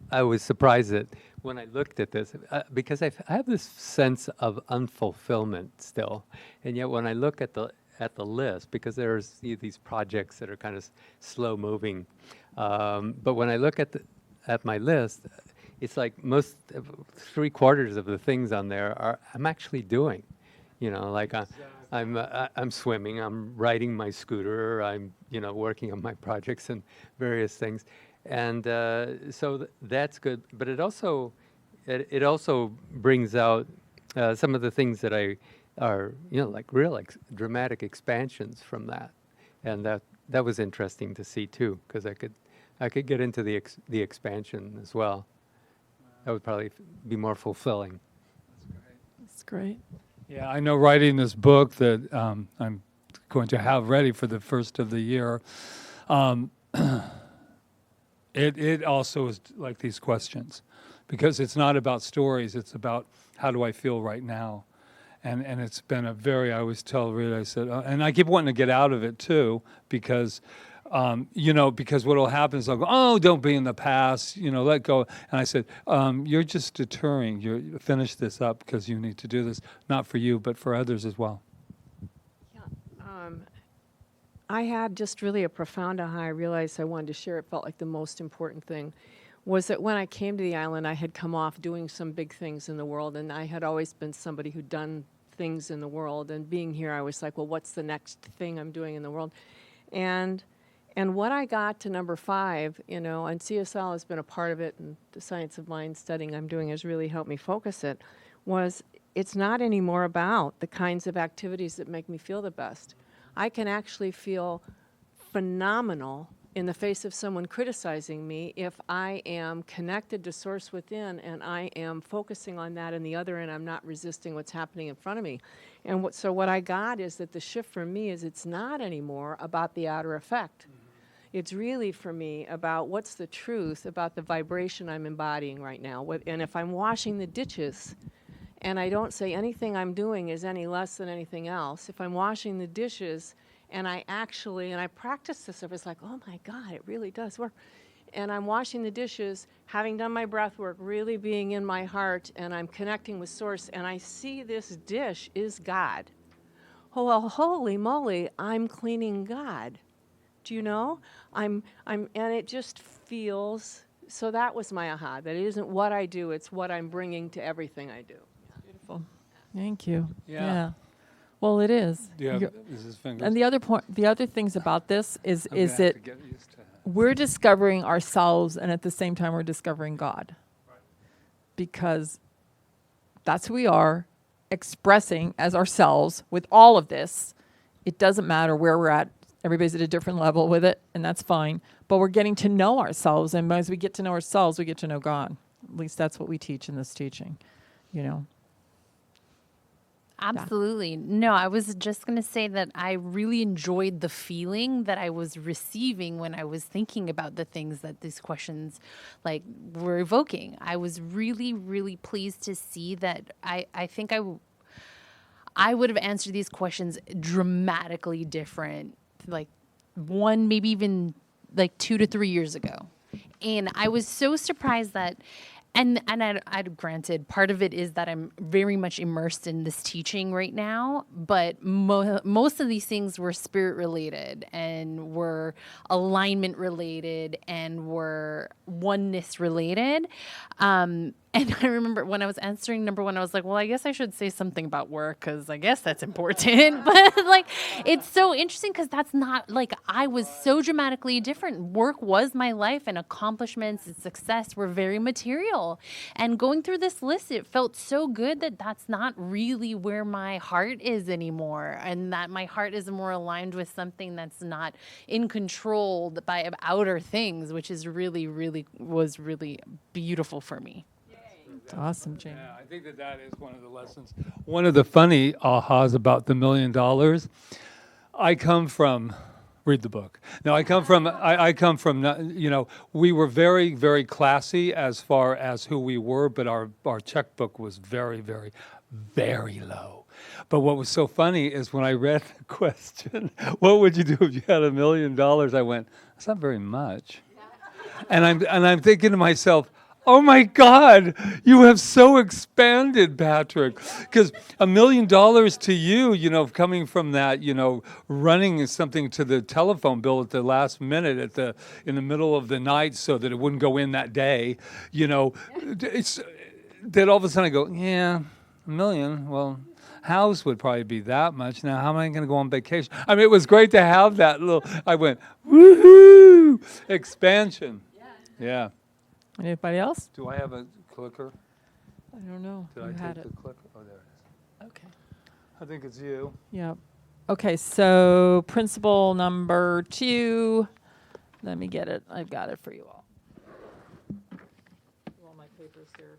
I was surprised that when I looked at this, because I have this sense of unfulfillment still, and yet when I look at the list, because there's these projects that are kind of slow moving, but when I look at my list, it's like most 3/4 of the things on there I'm actually doing, like I'm swimming, I'm riding my scooter, I'm working on my projects and various things, and so that's good. But it also brings out some of the things that are like real dramatic expansions from that, and that was interesting to see too, because I could get into the expansion as well. That would probably be more fulfilling. That's great. Yeah, I know writing this book that I'm going to have ready for the first of the year, it also is like these questions, because it's not about stories, it's about how do I feel right now. And it's been I always tell Rita, I said, and I keep wanting to get out of it too, because because what will happen is I'll go, oh, don't be in the past, let go. And I said, you're just deterring. You finish this up because you need to do this, not for you, but for others as well. I had just really a profound aha. I realized I wanted to share. It felt like the most important thing was that when I came to the island, I had come off doing some big things in the world, and I had always been somebody who'd done things in the world. And being here, I was like, well, what's the next thing I'm doing in the world? And what I got to number 5, and CSL has been a part of it, and the science of mind studying I'm doing has really helped me focus it, was it's not anymore about the kinds of activities that make me feel the best. I can actually feel phenomenal in the face of someone criticizing me if I am connected to source within and I am focusing on that in the other and I'm not resisting what's happening in front of me. And so what I got is that the shift for me is it's not anymore about the outer effect. It's really, for me, about what's the truth about the vibration I'm embodying right now. And if I'm washing the ditches and I don't say anything I'm doing is any less than anything else. If I'm washing the dishes and I practice this, it was like, oh my God, it really does work. And I'm washing the dishes, having done my breath work, really being in my heart, and I'm connecting with Source, and I see this dish is God. Oh, well, holy moly, I'm cleaning God. Do you know? And it just feels, so that was my aha, that it isn't what I do, it's what I'm bringing to everything I do. Beautiful. Thank you. Yeah. Well, it is. Yeah, You're- this is fingers. And the other things about this is I'm gonna have to that get used to it. we're discovering ourselves, and at the same time we're discovering God. Because that's who we are, expressing as ourselves with all of this. It doesn't matter where we're at. Everybody's at a different level with it, and that's fine. But we're getting to know ourselves, and as we get to know ourselves, we get to know God. At least that's what we teach in this teaching, you know. Absolutely. No, I was just going to say that I really enjoyed the feeling that I was receiving when I was thinking about the things that these questions like were evoking. I was really, really pleased to see that I think I would have answered these questions dramatically different, like one, maybe even like 2 to 3 years ago. And I was so surprised that, and I'd granted, part of it is that I'm very much immersed in this teaching right now, but most of these things were spirit related and were alignment related and were oneness related. And I remember when I was answering number one, I was like, well, I guess I should say something about work because I guess that's important. But like, it's so interesting because that's not like I was so dramatically different. Work was my life, and accomplishments and success were very material. And going through this list, it felt so good that that's not really where my heart is anymore, and that my heart is more aligned with something that's not in control by outer things, which is really beautiful for me. It's awesome, Jamie. Yeah, I think that is one of the lessons. One of the funny ahas about the $1 million. I come from, read the book. No, I come from, you know, we were very, very classy as far as who we were, but our checkbook was very, very, very low. But what was so funny is when I read the question, what would you do if you had $1 million? I went, that's not very much. And I'm thinking to myself, oh my God, you have so expanded, Patrick. Because $1 million to you, you know, coming from that, you know, running something to the telephone bill at the last minute in the middle of the night so that it wouldn't go in that day, you know, it's that all of a sudden I go, yeah, $1 million. Well, house would probably be that much. Now, how am I going to go on vacation? I mean, it was great to have that little. I went, woohoo, expansion. Yeah. Anybody else? Do I have a clicker? I don't know. Did You I had take it. the clicker? Oh, there it is. Okay. I think it's you. Yeah. Okay, so principle number 2. Let me get it. I've got it for you all. All my papers here.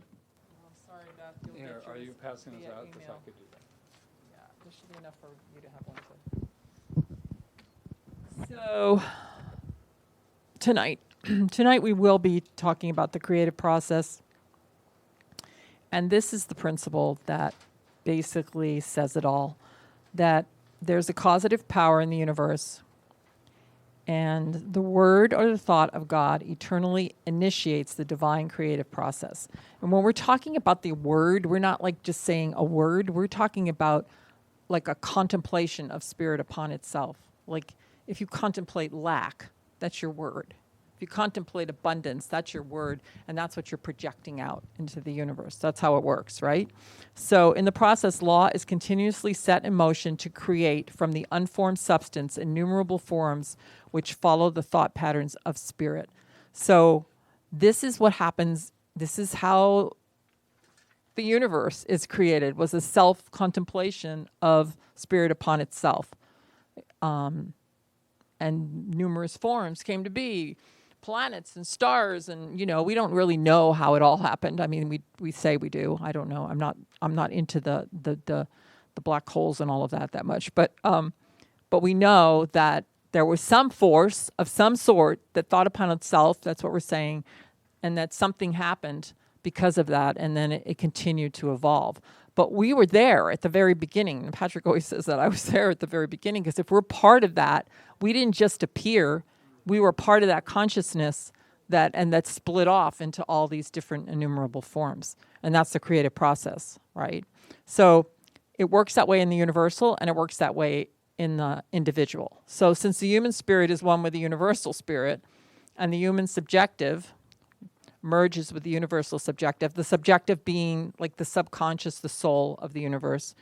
Oh, sorry, Beth. You'll Here, get are yours you passing this via out? Because email. I could do that. Yeah, there should be enough for you to have one too. So tonight we will be talking about the creative process. And this is the principle that basically says it all, that there's a causative power in the universe, and the word or the thought of God eternally initiates the divine creative process. And when we're talking about the word, we're not like just saying a word, we're talking about like a contemplation of spirit upon itself. Like if you contemplate lack, that's your word. If you contemplate abundance, that's your word, and that's what you're projecting out into the universe. That's how it works, right? So in the process, law is continuously set in motion to create from the unformed substance innumerable forms which follow the thought patterns of spirit. So this is what happens. This is how the universe is created, was a self-contemplation of spirit upon itself. And numerous forms came to be. Planets and stars, and you know, we don't really know how it all happened. I mean, we say we do. I don't know. I'm not into the black holes and all of that much. But we know that there was some force of some sort that thought upon itself. That's what we're saying, and that something happened because of that, and then it continued to evolve. But we were there at the very beginning. And Patrick always says that I was there at the very beginning, because if we're part of that, we didn't just appear, we were part of that consciousness that split off into all these different innumerable forms. And that's the creative process, right? So it works that way in the universal, and it works that way in the individual. So since the human spirit is one with the universal spirit, and the human subjective merges with the universal subjective, the subjective being like the subconscious, the soul of the universe,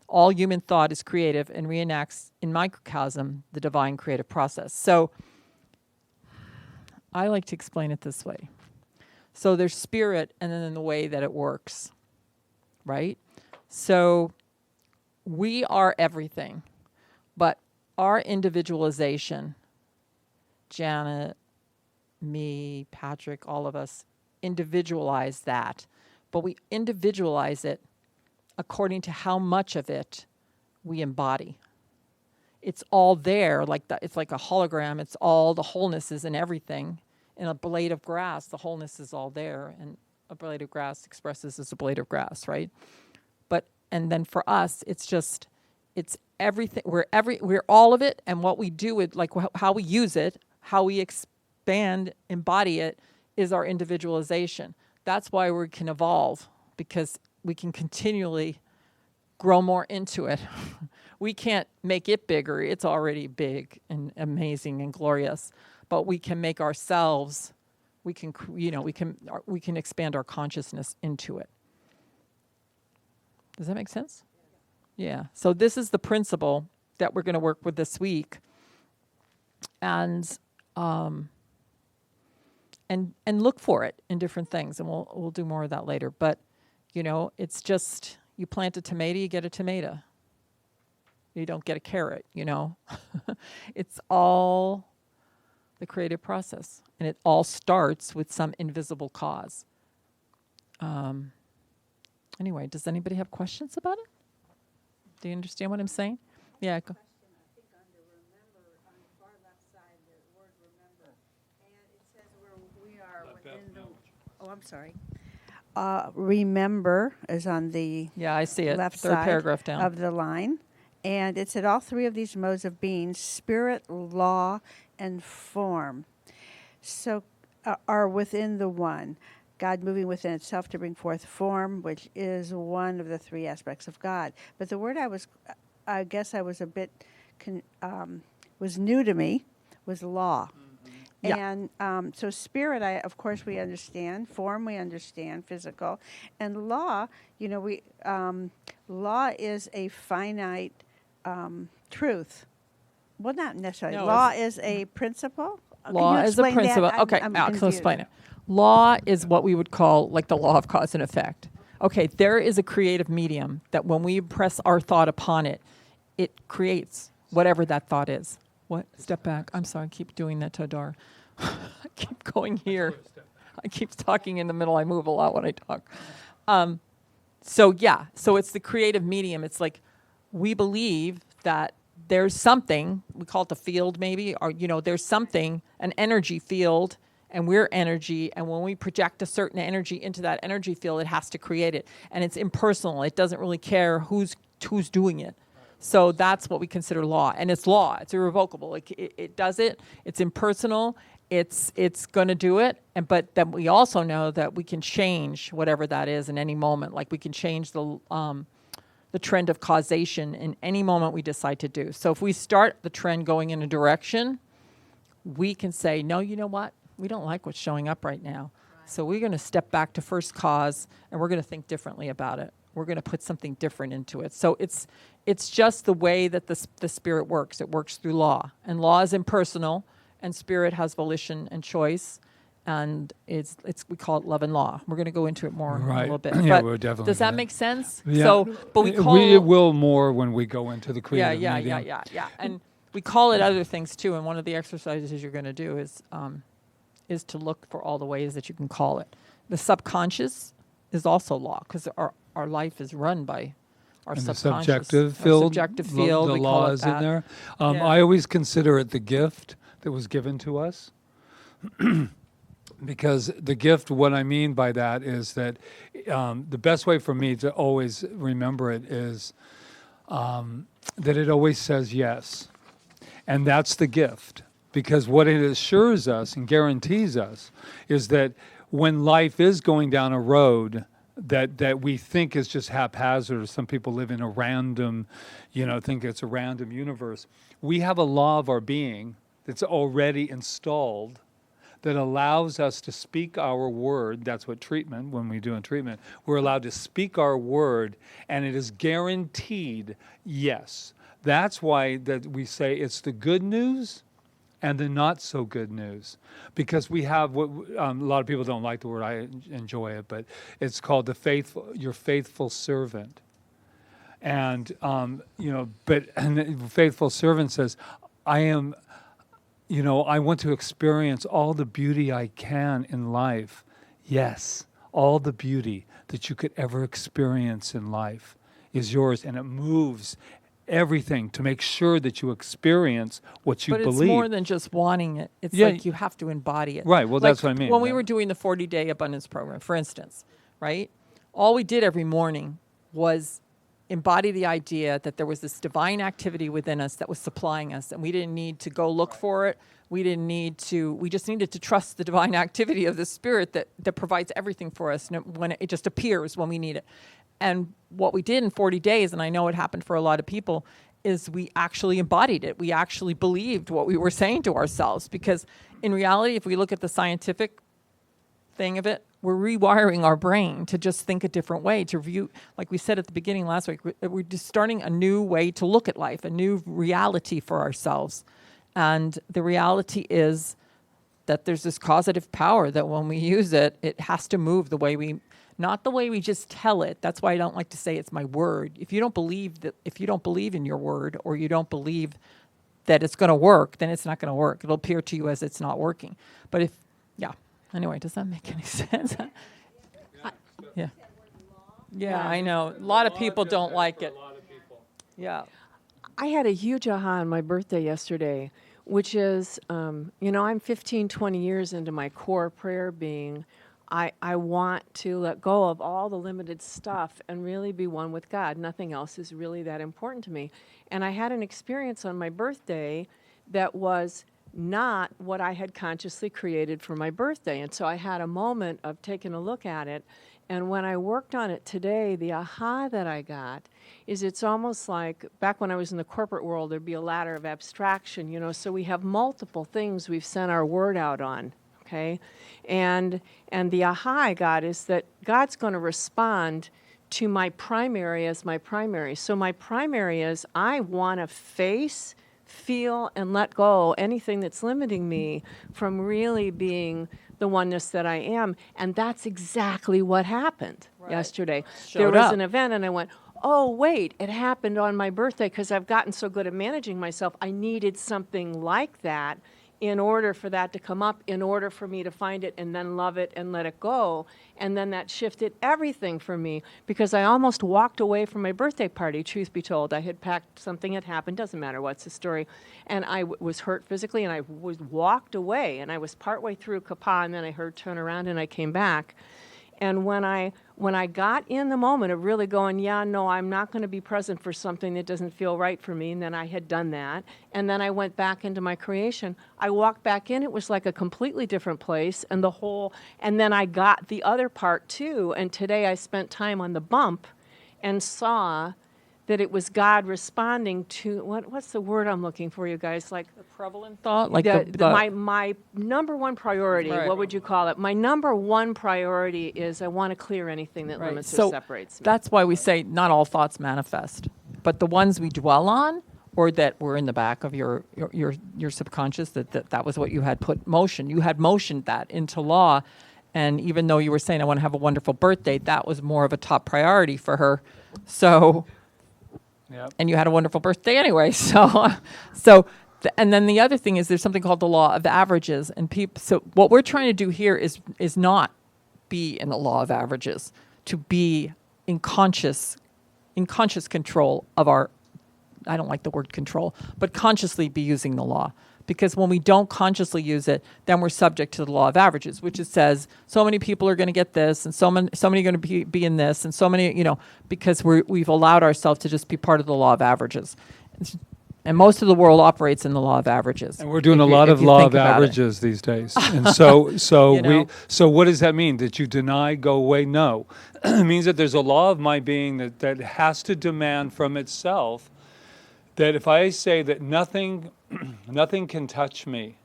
all human thought is creative and reenacts in microcosm the divine creative process. So I like to explain it this way. So there's spirit, and then the way that it works, right? So we are everything, but our individualization, Janet, me, Patrick, all of us individualize that, but we individualize it according to how much of it we embody. It's all there, like that. It's like a hologram. It's all, the wholeness is in everything. In a blade of grass, the wholeness is all there, and a blade of grass expresses as a blade of grass, right? But and then for us, it's everything. We're all of it, and what we do with, like how we use it, how we expand, embody it, is our individualization. That's why we can evolve, because we can continually grow more into it. We can't make it bigger. It's already big and amazing and glorious. But we can make ourselves, we can expand our consciousness into it. Does that make sense? Yeah. So this is the principle that we're going to work with this week. And look for it in different things, and we'll do more of that later. But it's just, you plant a tomato, you get a tomato. You don't get a carrot, It's all the creative process, and it all starts with some invisible cause. Anyway, does anybody have questions about it? Do you understand what I'm saying? Yeah. Go. I'm sorry. Remember is on the I see it. left Third side paragraph down of the line. And it said all three of these modes of being, spirit, law, and form, so are within the one. God moving within itself to bring forth form, which is one of the three aspects of God. But the word I guess I was a bit, was new to me, was law. Yeah. And so spirit, of course, we understand. Form, we understand, physical. And law, law is a finite truth. Well, not necessarily. No, law is a principle. Law is a principle. Okay, I'll explain it. Law is what we would call like the law of cause and effect. Okay, there is a creative medium that when we press our thought upon it, it creates whatever that thought is. What? Step back. I'm sorry. I keep doing that to Adar. I keep going here. I keep talking in the middle. I move a lot when I talk. So it's the creative medium. It's like we believe that there's something, we call it the field maybe, or there's something, an energy field, and we're energy, and when we project a certain energy into that energy field, it has to create it. And it's impersonal. It doesn't really care who's doing it. So that's what we consider law. And it's law. It's irrevocable. It does it. It's impersonal. It's going to do it. But then we also know that we can change whatever that is in any moment. Like we can change the trend of causation in any moment we decide to do. So if we start the trend going in a direction, we can say, no, you know what? We don't like what's showing up right now. So we're going to step back to first cause, and we're going to think differently about it. We're going to put something different into it. So it's just the way that the spirit works. It works through law. And law is impersonal, and spirit has volition and choice. And we call it love and law. We're going to go into it more in a little bit. Yeah, but we're definitely. does that make sense? Yeah. So, but we will more when we go into the creative medium. Yeah. And we call it other things too. And one of the exercises you're going to do is to look for all the ways that you can call it. The subconscious is also law, because our life is run by our and subconscious. The subjective field. Subjective field. The we law call it is that. in there. Yeah. I always consider it the gift that was given to us. Because the gift, what I mean by that is that the best way for me to always remember it is that it always says yes. And that's the gift. Because what it assures us and guarantees us is that when life is going down a road that we think is just haphazard, or some people live in a random, think it's a random universe, we have a law of our being that's already installed that allows us to speak our word. That's what treatment, when we do in treatment, we're allowed to speak our word, and it is guaranteed yes. That's why that we say it's the good news and the not so good news, because we have what a lot of people don't like the word. I enjoy it, but it's called your faithful servant. And and the faithful servant says, I want to experience all the beauty I can in life. Yes, all the beauty that you could ever experience in life is yours, and it moves everything to make sure that you experience what you But believe. it's more than just wanting it. It's like you have to embody it. Right, well, that's what I mean. When we were doing the 40-day abundance program, for instance, right? All we did every morning was embody the idea that there was this divine activity within us that was supplying us, and we didn't need to go look for it. We just needed to trust the divine activity of the Spirit that provides everything for us when it just appears when we need it. And what we did in 40 days, and I know it happened for a lot of people, is we actually embodied it. We actually believed what we were saying to ourselves, because in reality, if we look at the scientific thing of it, we're rewiring our brain to just think a different way, to view, like we said at the beginning last week, we're just starting a new way to look at life, a new reality for ourselves. And the reality is that there's this causative power that when we use it, it has to move the way not the way we just tell it. That's why I don't like to say it's my word. If you don't believe in your word, or you don't believe that it's going to work, then it's not going to work. It'll appear to you as it's not working. But anyway, does that make any sense? Yeah, I know. A lot of people don't like it. Yeah. I had a huge aha on my birthday yesterday, which is, I'm 15, 20 years into my core prayer being, I want to let go of all the limited stuff and really be one with God. Nothing else is really that important to me. And I had an experience on my birthday that was not what I had consciously created for my birthday. And so I had a moment of taking a look at it. And when I worked on it today, the aha that I got is it's almost like back when I was in the corporate world, there'd be a ladder of abstraction, so we have multiple things we've sent our word out on. Okay, and the aha I got is that God's going to respond to my primary as my primary. So my primary is I want to face, feel, and let go anything that's limiting me from really being the oneness that I am. And that's exactly what happened yesterday. There was an event, and I went, oh, wait, it happened on my birthday because I've gotten so good at managing myself. I needed something like that in order for that to come up, in order for me to find it and then love it and let it go. And then that shifted everything for me, because I almost walked away from my birthday party, truth be told. I had packed, something had happened, doesn't matter what's the story, and I was hurt physically, and I walked away, and I was partway through Kaua'i, and then I heard turn around, and I came back. And when I got in the moment of really going, yeah, no, I'm not going to be present for something that doesn't feel right for me, and then I had done that, and then I went back into my creation, I walked back in, it was like a completely different place, and then I got the other part too, and today I spent time on the bump and saw that it was God responding to, what's the word I'm looking for, you guys? Like The prevalent thought? Like my number one priority, what would you call it? My number one priority is I want to clear anything that limits or separates me. That's why we say not all thoughts manifest, but the ones we dwell on, or that were in the back of your subconscious, that was what you had put motion. You had motioned that into law. And even though you were saying, I want to have a wonderful birthday, that was more of a top priority for her. So... Yep. And you had a wonderful birthday anyway. And then the other thing is there's something called the law of averages, and so what we're trying to do here is not be in the law of averages, to be in conscious control of our, I don't like the word control, but consciously be using the law. Because when we don't consciously use it, then we're subject to the law of averages, which it says so many people are going to get this, and so many are going to be in this, and so many, because we've allowed ourselves to just be part of the law of averages. And most of the world operates in the law of averages. And we're doing a if you- lot if of you law think of about it. averages these days. And so You know? so what does that mean? That you deny, go away? No. It means that there's a law of my being that has to demand from itself that if I say that nothing can touch me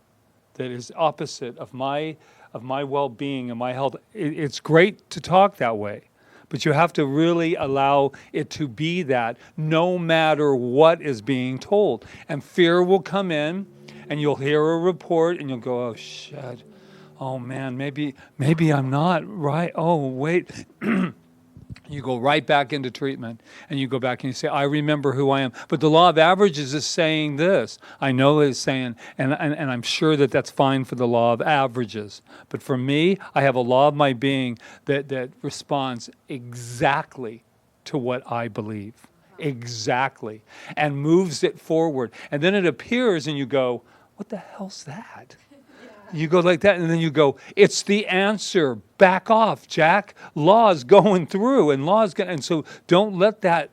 that is opposite of my well-being and my health, it's great to talk that way. But you have to really allow it to be that no matter what is being told. And fear will come in and you'll hear a report and you'll go, oh, shit. Oh, man, maybe I'm not right. Oh, wait. You go right back into treatment and you go back and you say, I remember who I am. But the law of averages is saying this. I know it's saying, and I'm sure that that's fine for the law of averages. But for me, I have a law of my being that responds exactly to what I believe. Exactly. And moves it forward. And then it appears and you go, what the hell's that? You go like that, and then you go, it's the answer. Back off, Jack. Law's going through, and so don't let that,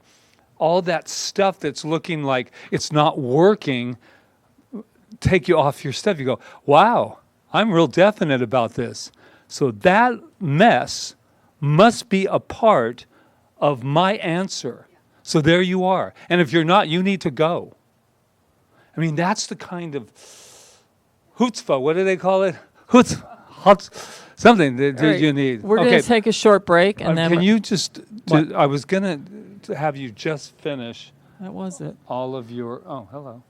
all that stuff that's looking like it's not working, take you off your stuff. You go, wow, I'm real definite about this. So that mess must be a part of my answer. So there you are. And if you're not, you need to go. I mean, that's the kind of chutzpah, what do they call it? Something that Right. you need. We're going to take a short break, and then can you just, What? I was going to have you just finish that was it. all of your, oh, hello.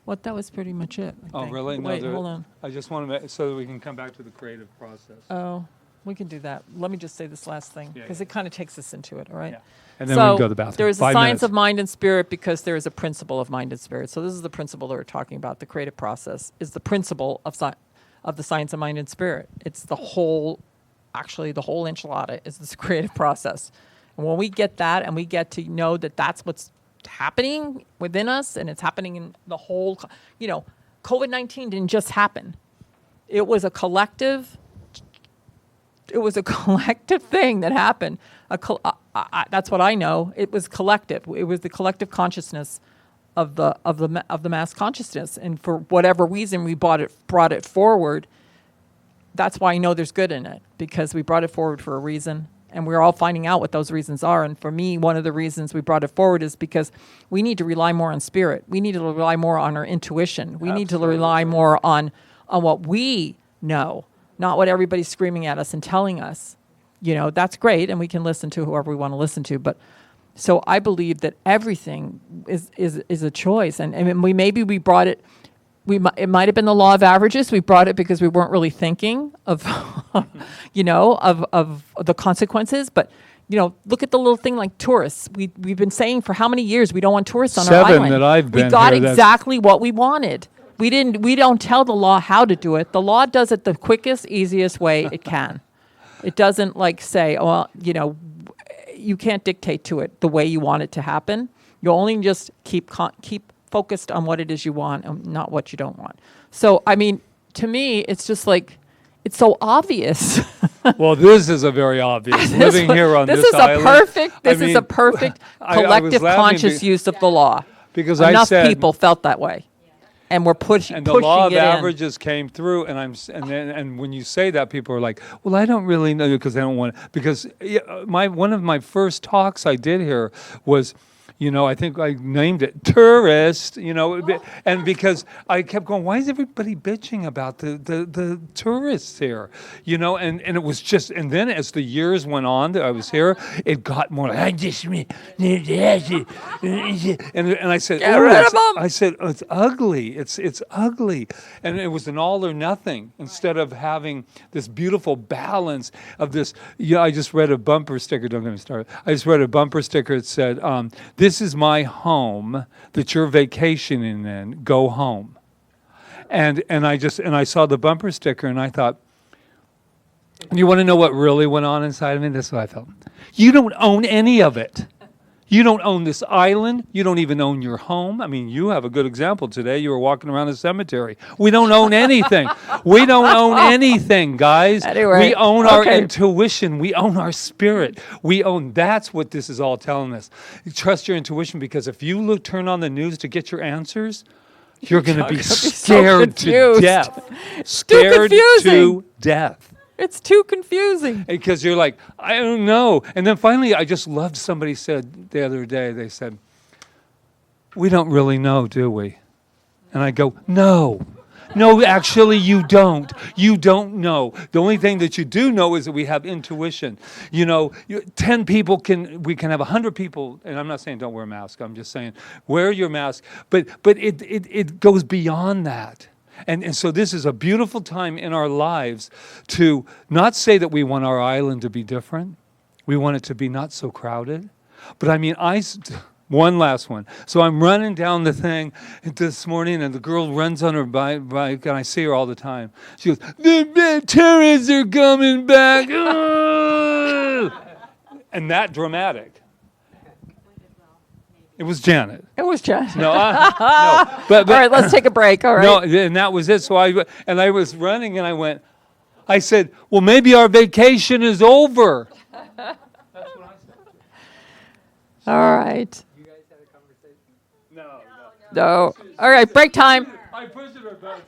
What that was pretty much it. I Oh, think. really? No, Wait, hold on. I just want to, so that we can come back to the creative process. Oh, we can do that. Let me just say this last thing Yeah, because yeah. it kind of takes us into it. All right. Yeah. And then we can go to the bathroom. There is a 5 science minutes. of mind and spirit because there is a principle of mind and spirit. So this is the principle that we're talking about. The creative process is the principle of the science of mind and spirit. It's the whole, actually the whole enchilada is this creative process. And when we get that and we get to know that that's what's happening within us and it's happening in the whole, COVID-19 didn't just happen. It was a collective thing that happened. That's what I know. It was collective. It was the collective consciousness of the mass consciousness, and for whatever reason we brought it forward. That's why I know there's good in it, because we brought it forward for a reason, and we're all finding out what those reasons are. And for me, one of the reasons we brought it forward is because we need to rely more on spirit. We need to rely more on our intuition. We need to rely more on what we know, not what everybody's screaming at us and telling us. That's great, and we can listen to whoever we want to listen to. But so I believe that everything is a choice, and we brought it. It might have been the law of averages. We brought it because we weren't really thinking of, of the consequences. But look at the little thing like tourists. We've been saying for how many years we don't want tourists on our 7 island. that I've been We got here, that's- exactly what we wanted. We don't tell the law how to do it. The law does it the quickest, easiest way it can. It doesn't say, you can't dictate to it the way you want it to happen. You only just keep focused on what it is you want and not what you don't want. So, to me, it's just it's so obvious. Well, this is a very obvious. Living here on this island. This is a perfect I was collective laughing conscious use of the law. because Enough I said, people felt that way. And we're pushing and the law of it in. averages came through, and when you say that, people are like, "Well, I don't really know," because they don't want to. Because one of my first talks I did here was, I think I named it tourist, and because I kept going, why is everybody bitching about the tourists here, and it was just, and then as the years went on that I was here, it got more like, and I said, Get rid of 'em! I said, oh, it's ugly, it's ugly, and it was an all or nothing instead of having this beautiful balance of this. I just read a bumper sticker. Don't get me started. I just read a bumper sticker that said, "This is my home that you're vacationing in. Go home." And I saw the bumper sticker and I thought, you want to know what really went on inside of me? That's what I felt. You don't own any of it. You don't own this island. You don't even own your home. I mean, you have a good example today. You were walking around a cemetery. We don't own anything. We don't own anything, guys. Anyway, we own our okay. intuition. We own our spirit. We own, that's what this is all telling us. You trust your intuition, because if you turn on the news to get your answers, you're going to be scared to confused. death. Scared confusing. to death. It's too confusing. Because you're like, I don't know. And then finally, I just loved somebody said the other day, they said, we don't really know, do we? And I go, no. No, actually, you don't. You don't know. The only thing that you do know is that we have intuition. 10 people we can have 100 people, and I'm not saying don't wear a mask. I'm just saying wear your mask. But it goes beyond that. And so this is a beautiful time in our lives to not say that we want our island to be different. We want it to be not so crowded. But I mean, one last one. So I'm running down the thing this morning, and the girl runs on her bike, and I see her all the time. She goes, the terrorists are coming back. And that dramatic. It was Janet. It was just. No, no. But, All right, let's take a break. All right. No, and that was it. So I was running, and I said, well, maybe our vacation is over. That's what I said. All right. You guys had a conversation? No. No. All right, break time. I pushed her about